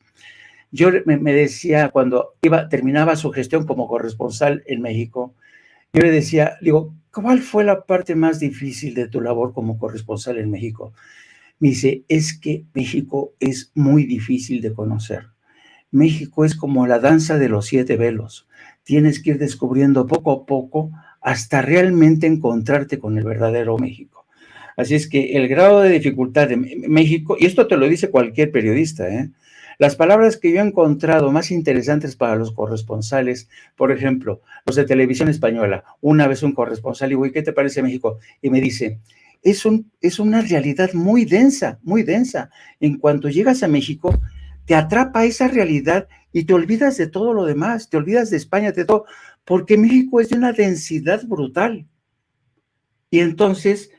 yo me decía, cuando terminaba su gestión como corresponsal en México, yo le decía, digo, ¿cuál fue la parte más difícil de tu labor como corresponsal en México? Me dice, es que México es muy difícil de conocer. México es como la danza de los 7 velos. Tienes que ir descubriendo poco a poco hasta realmente encontrarte con el verdadero México. Así es que el grado de dificultad de México, y esto te lo dice cualquier periodista, las palabras que yo he encontrado más interesantes para los corresponsales, por ejemplo, los de Televisión Española, una vez un corresponsal, y digo, ¿y qué te parece México? Y me dice, es una realidad muy densa, muy densa. En cuanto llegas a México, te atrapa esa realidad y te olvidas de todo lo demás, te olvidas de España, de todo, porque México es de una densidad brutal. Y entonces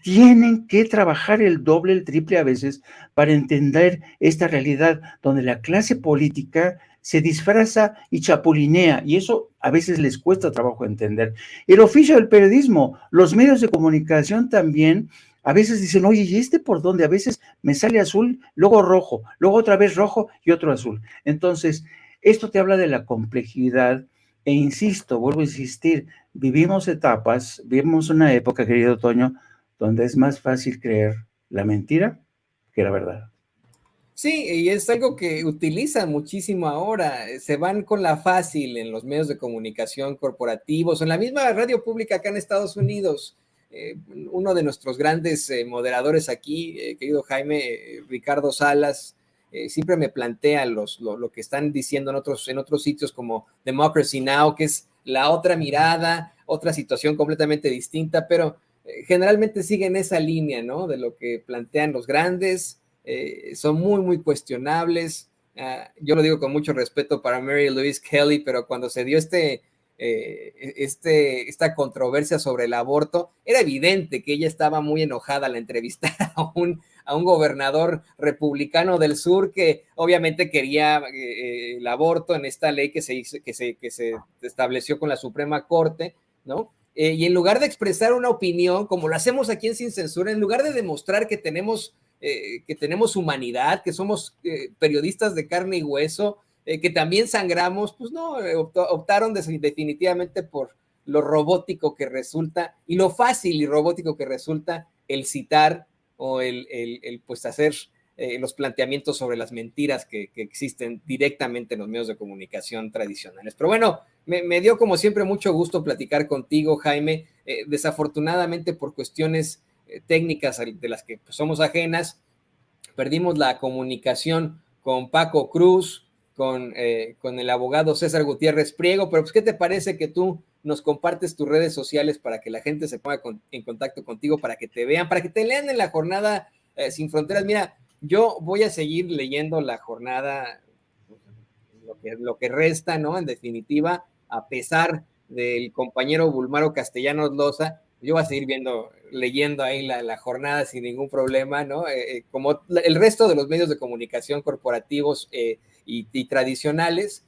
tienen que trabajar el doble, el triple a veces para entender esta realidad donde la clase política se disfraza y chapulinea, y eso a veces les cuesta trabajo entender. El oficio del periodismo, los medios de comunicación también, a veces dicen, oye, ¿y este por dónde? A veces me sale azul, luego rojo, luego otra vez rojo y otro azul. Entonces, esto te habla de la complejidad, e insisto, vuelvo a insistir, vivimos etapas, vivimos una época, querido Toño, donde es más fácil creer la mentira que la verdad. Sí, y es algo que utilizan muchísimo ahora. Se van con la fácil en los medios de comunicación corporativos, en la misma radio pública acá en Estados Unidos. Uno de nuestros grandes moderadores aquí, querido Jaime, Ricardo Salas, siempre me plantea lo que están diciendo en otros sitios como Democracy Now, que es la otra mirada, otra situación completamente distinta, pero generalmente siguen esa línea, ¿no? De lo que plantean los grandes. Son muy, muy cuestionables. Yo lo digo con mucho respeto para Mary Louise Kelly, pero cuando se dio esta controversia sobre el aborto, era evidente que ella estaba muy enojada al entrevistar a un gobernador republicano del sur que obviamente quería el aborto en esta ley que se estableció con la Suprema Corte, ¿no? Y en lugar de expresar una opinión, como lo hacemos aquí en Sin Censura, en lugar de demostrar que tenemos humanidad, que somos periodistas de carne y hueso, que también sangramos, pues no, optaron definitivamente por lo robótico que resulta y lo fácil y robótico que resulta el citar o el pues hacer los planteamientos sobre las mentiras que existen directamente en los medios de comunicación tradicionales. Pero bueno, me dio como siempre mucho gusto platicar contigo, Jaime. Desafortunadamente por cuestiones técnicas de las que pues, somos ajenas, perdimos la comunicación con Paco Cruz, con el abogado César Gutiérrez Priego, pero pues, ¿qué te parece que tú nos compartes tus redes sociales para que la gente se ponga en contacto contigo, para que te vean, para que te lean en la jornada Sin Fronteras? Mira, yo voy a seguir leyendo la jornada, lo que resta, ¿no? En definitiva, a pesar del compañero Bulmaro Castellanos Loza, yo voy a seguir leyendo ahí la jornada sin ningún problema, ¿no? Como el resto de los medios de comunicación corporativos y tradicionales,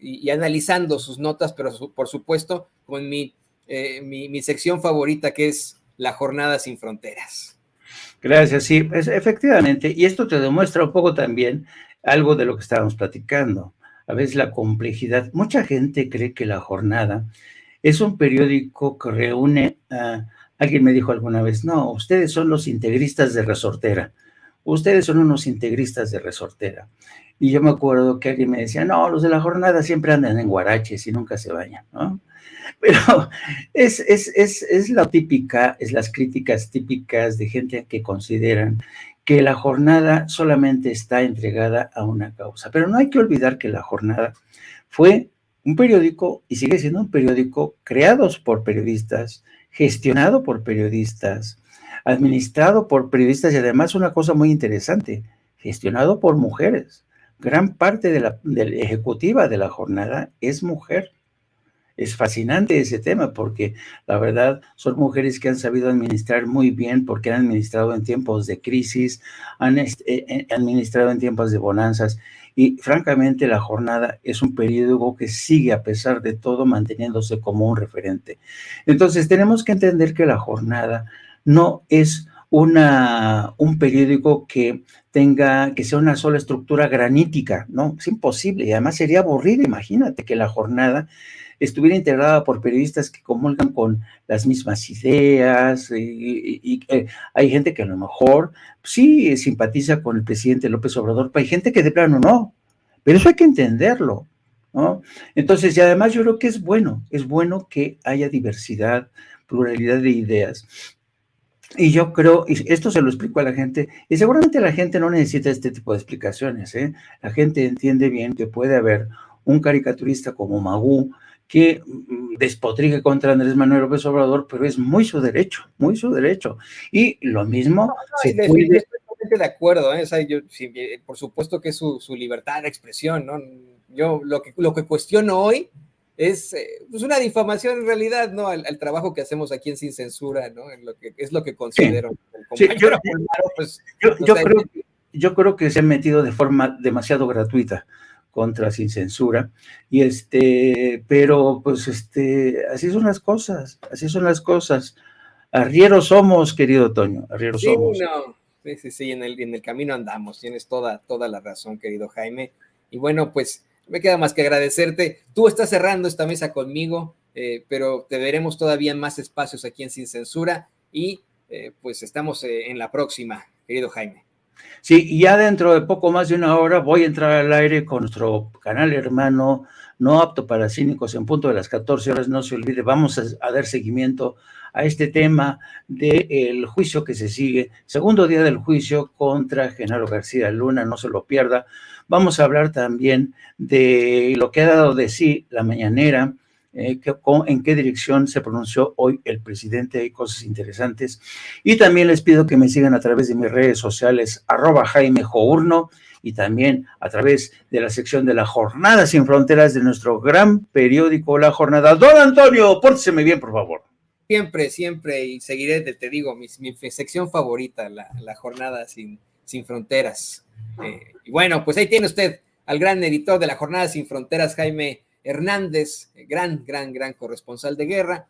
y analizando sus notas, pero por supuesto con mi sección favorita, que es la jornada Sin Fronteras. Gracias, sí, efectivamente, y esto te demuestra un poco también algo de lo que estábamos platicando. A veces la complejidad, mucha gente cree que La Jornada es un periódico que reúne alguien me dijo alguna vez, no, ustedes son los integristas de Resortera, ustedes son unos integristas de Resortera. Y yo me acuerdo que alguien me decía, no, los de La Jornada siempre andan en guaraches y nunca se bañan, ¿no? Pero es la típica, es las críticas típicas de gente que consideran que La Jornada solamente está entregada a una causa. Pero no hay que olvidar que La Jornada fue un periódico y sigue siendo un periódico creado por periodistas, gestionado por periodistas, administrado por periodistas y además una cosa muy interesante, gestionado por mujeres. Gran parte de la ejecutiva de La Jornada es mujer. Es fascinante ese tema porque la verdad son mujeres que han sabido administrar muy bien porque han administrado en tiempos de crisis, han administrado en tiempos de bonanzas y francamente La Jornada es un periódico que sigue a pesar de todo manteniéndose como un referente. Entonces tenemos que entender que La Jornada no es un periódico que sea una sola estructura granítica, ¿no? Es imposible y además sería aburrido. Imagínate que La Jornada estuviera integrada por periodistas que comulgan con las mismas ideas, y hay gente que a lo mejor sí simpatiza con el presidente López Obrador, pero hay gente que de plano no, pero eso hay que entenderlo, ¿no? Entonces, y además yo creo que es bueno que haya diversidad, pluralidad de ideas. Y yo creo, y esto se lo explico a la gente, y seguramente la gente no necesita este tipo de explicaciones, ¿eh? La gente entiende bien que puede haber un caricaturista como Magú que despotrique contra Andrés Manuel López Obrador, pero es muy su derecho, muy su derecho. Y lo mismo se puede... Estoy totalmente de acuerdo, ¿eh? O sea, yo, sí, por supuesto que es su libertad de expresión, ¿no? Yo lo que cuestiono hoy es pues una difamación en realidad, ¿no? Al trabajo que hacemos aquí en Sin Censura, ¿no? Es lo que considero. Sí, pues, yo creo que se han metido de forma demasiado gratuita contra Sin Censura, y pero pues así son las cosas, Arrieros somos, querido Toño, arrieros sí, somos. no, sí, en el camino andamos, tienes toda la razón, querido Jaime. Y bueno, pues me queda más que agradecerte. Tú estás cerrando esta mesa conmigo, pero te veremos todavía en más espacios aquí en Sin Censura y pues estamos en la próxima, querido Jaime. Sí, y ya dentro de poco más de una hora voy a entrar al aire con nuestro canal hermano, no apto para cínicos, en punto de las 14 horas, no se olvide, vamos a dar seguimiento a este tema del juicio que se sigue, segundo día del juicio contra Genaro García Luna, no se lo pierda. Vamos a hablar también de lo que ha dado de sí la mañanera, en qué dirección se pronunció hoy el presidente, hay cosas interesantes. Y también les pido que me sigan a través de mis redes sociales, @JaimeJourno, y también a través de la sección de La Jornada Sin Fronteras de nuestro gran periódico La Jornada. Don Antonio, pórteseme bien, por favor. Siempre, y seguiré, te digo, mi sección favorita, la Jornada Sin Fronteras. Y bueno, pues ahí tiene usted al gran editor de La Jornada Sin Fronteras, Jaime Hernández, gran corresponsal de guerra.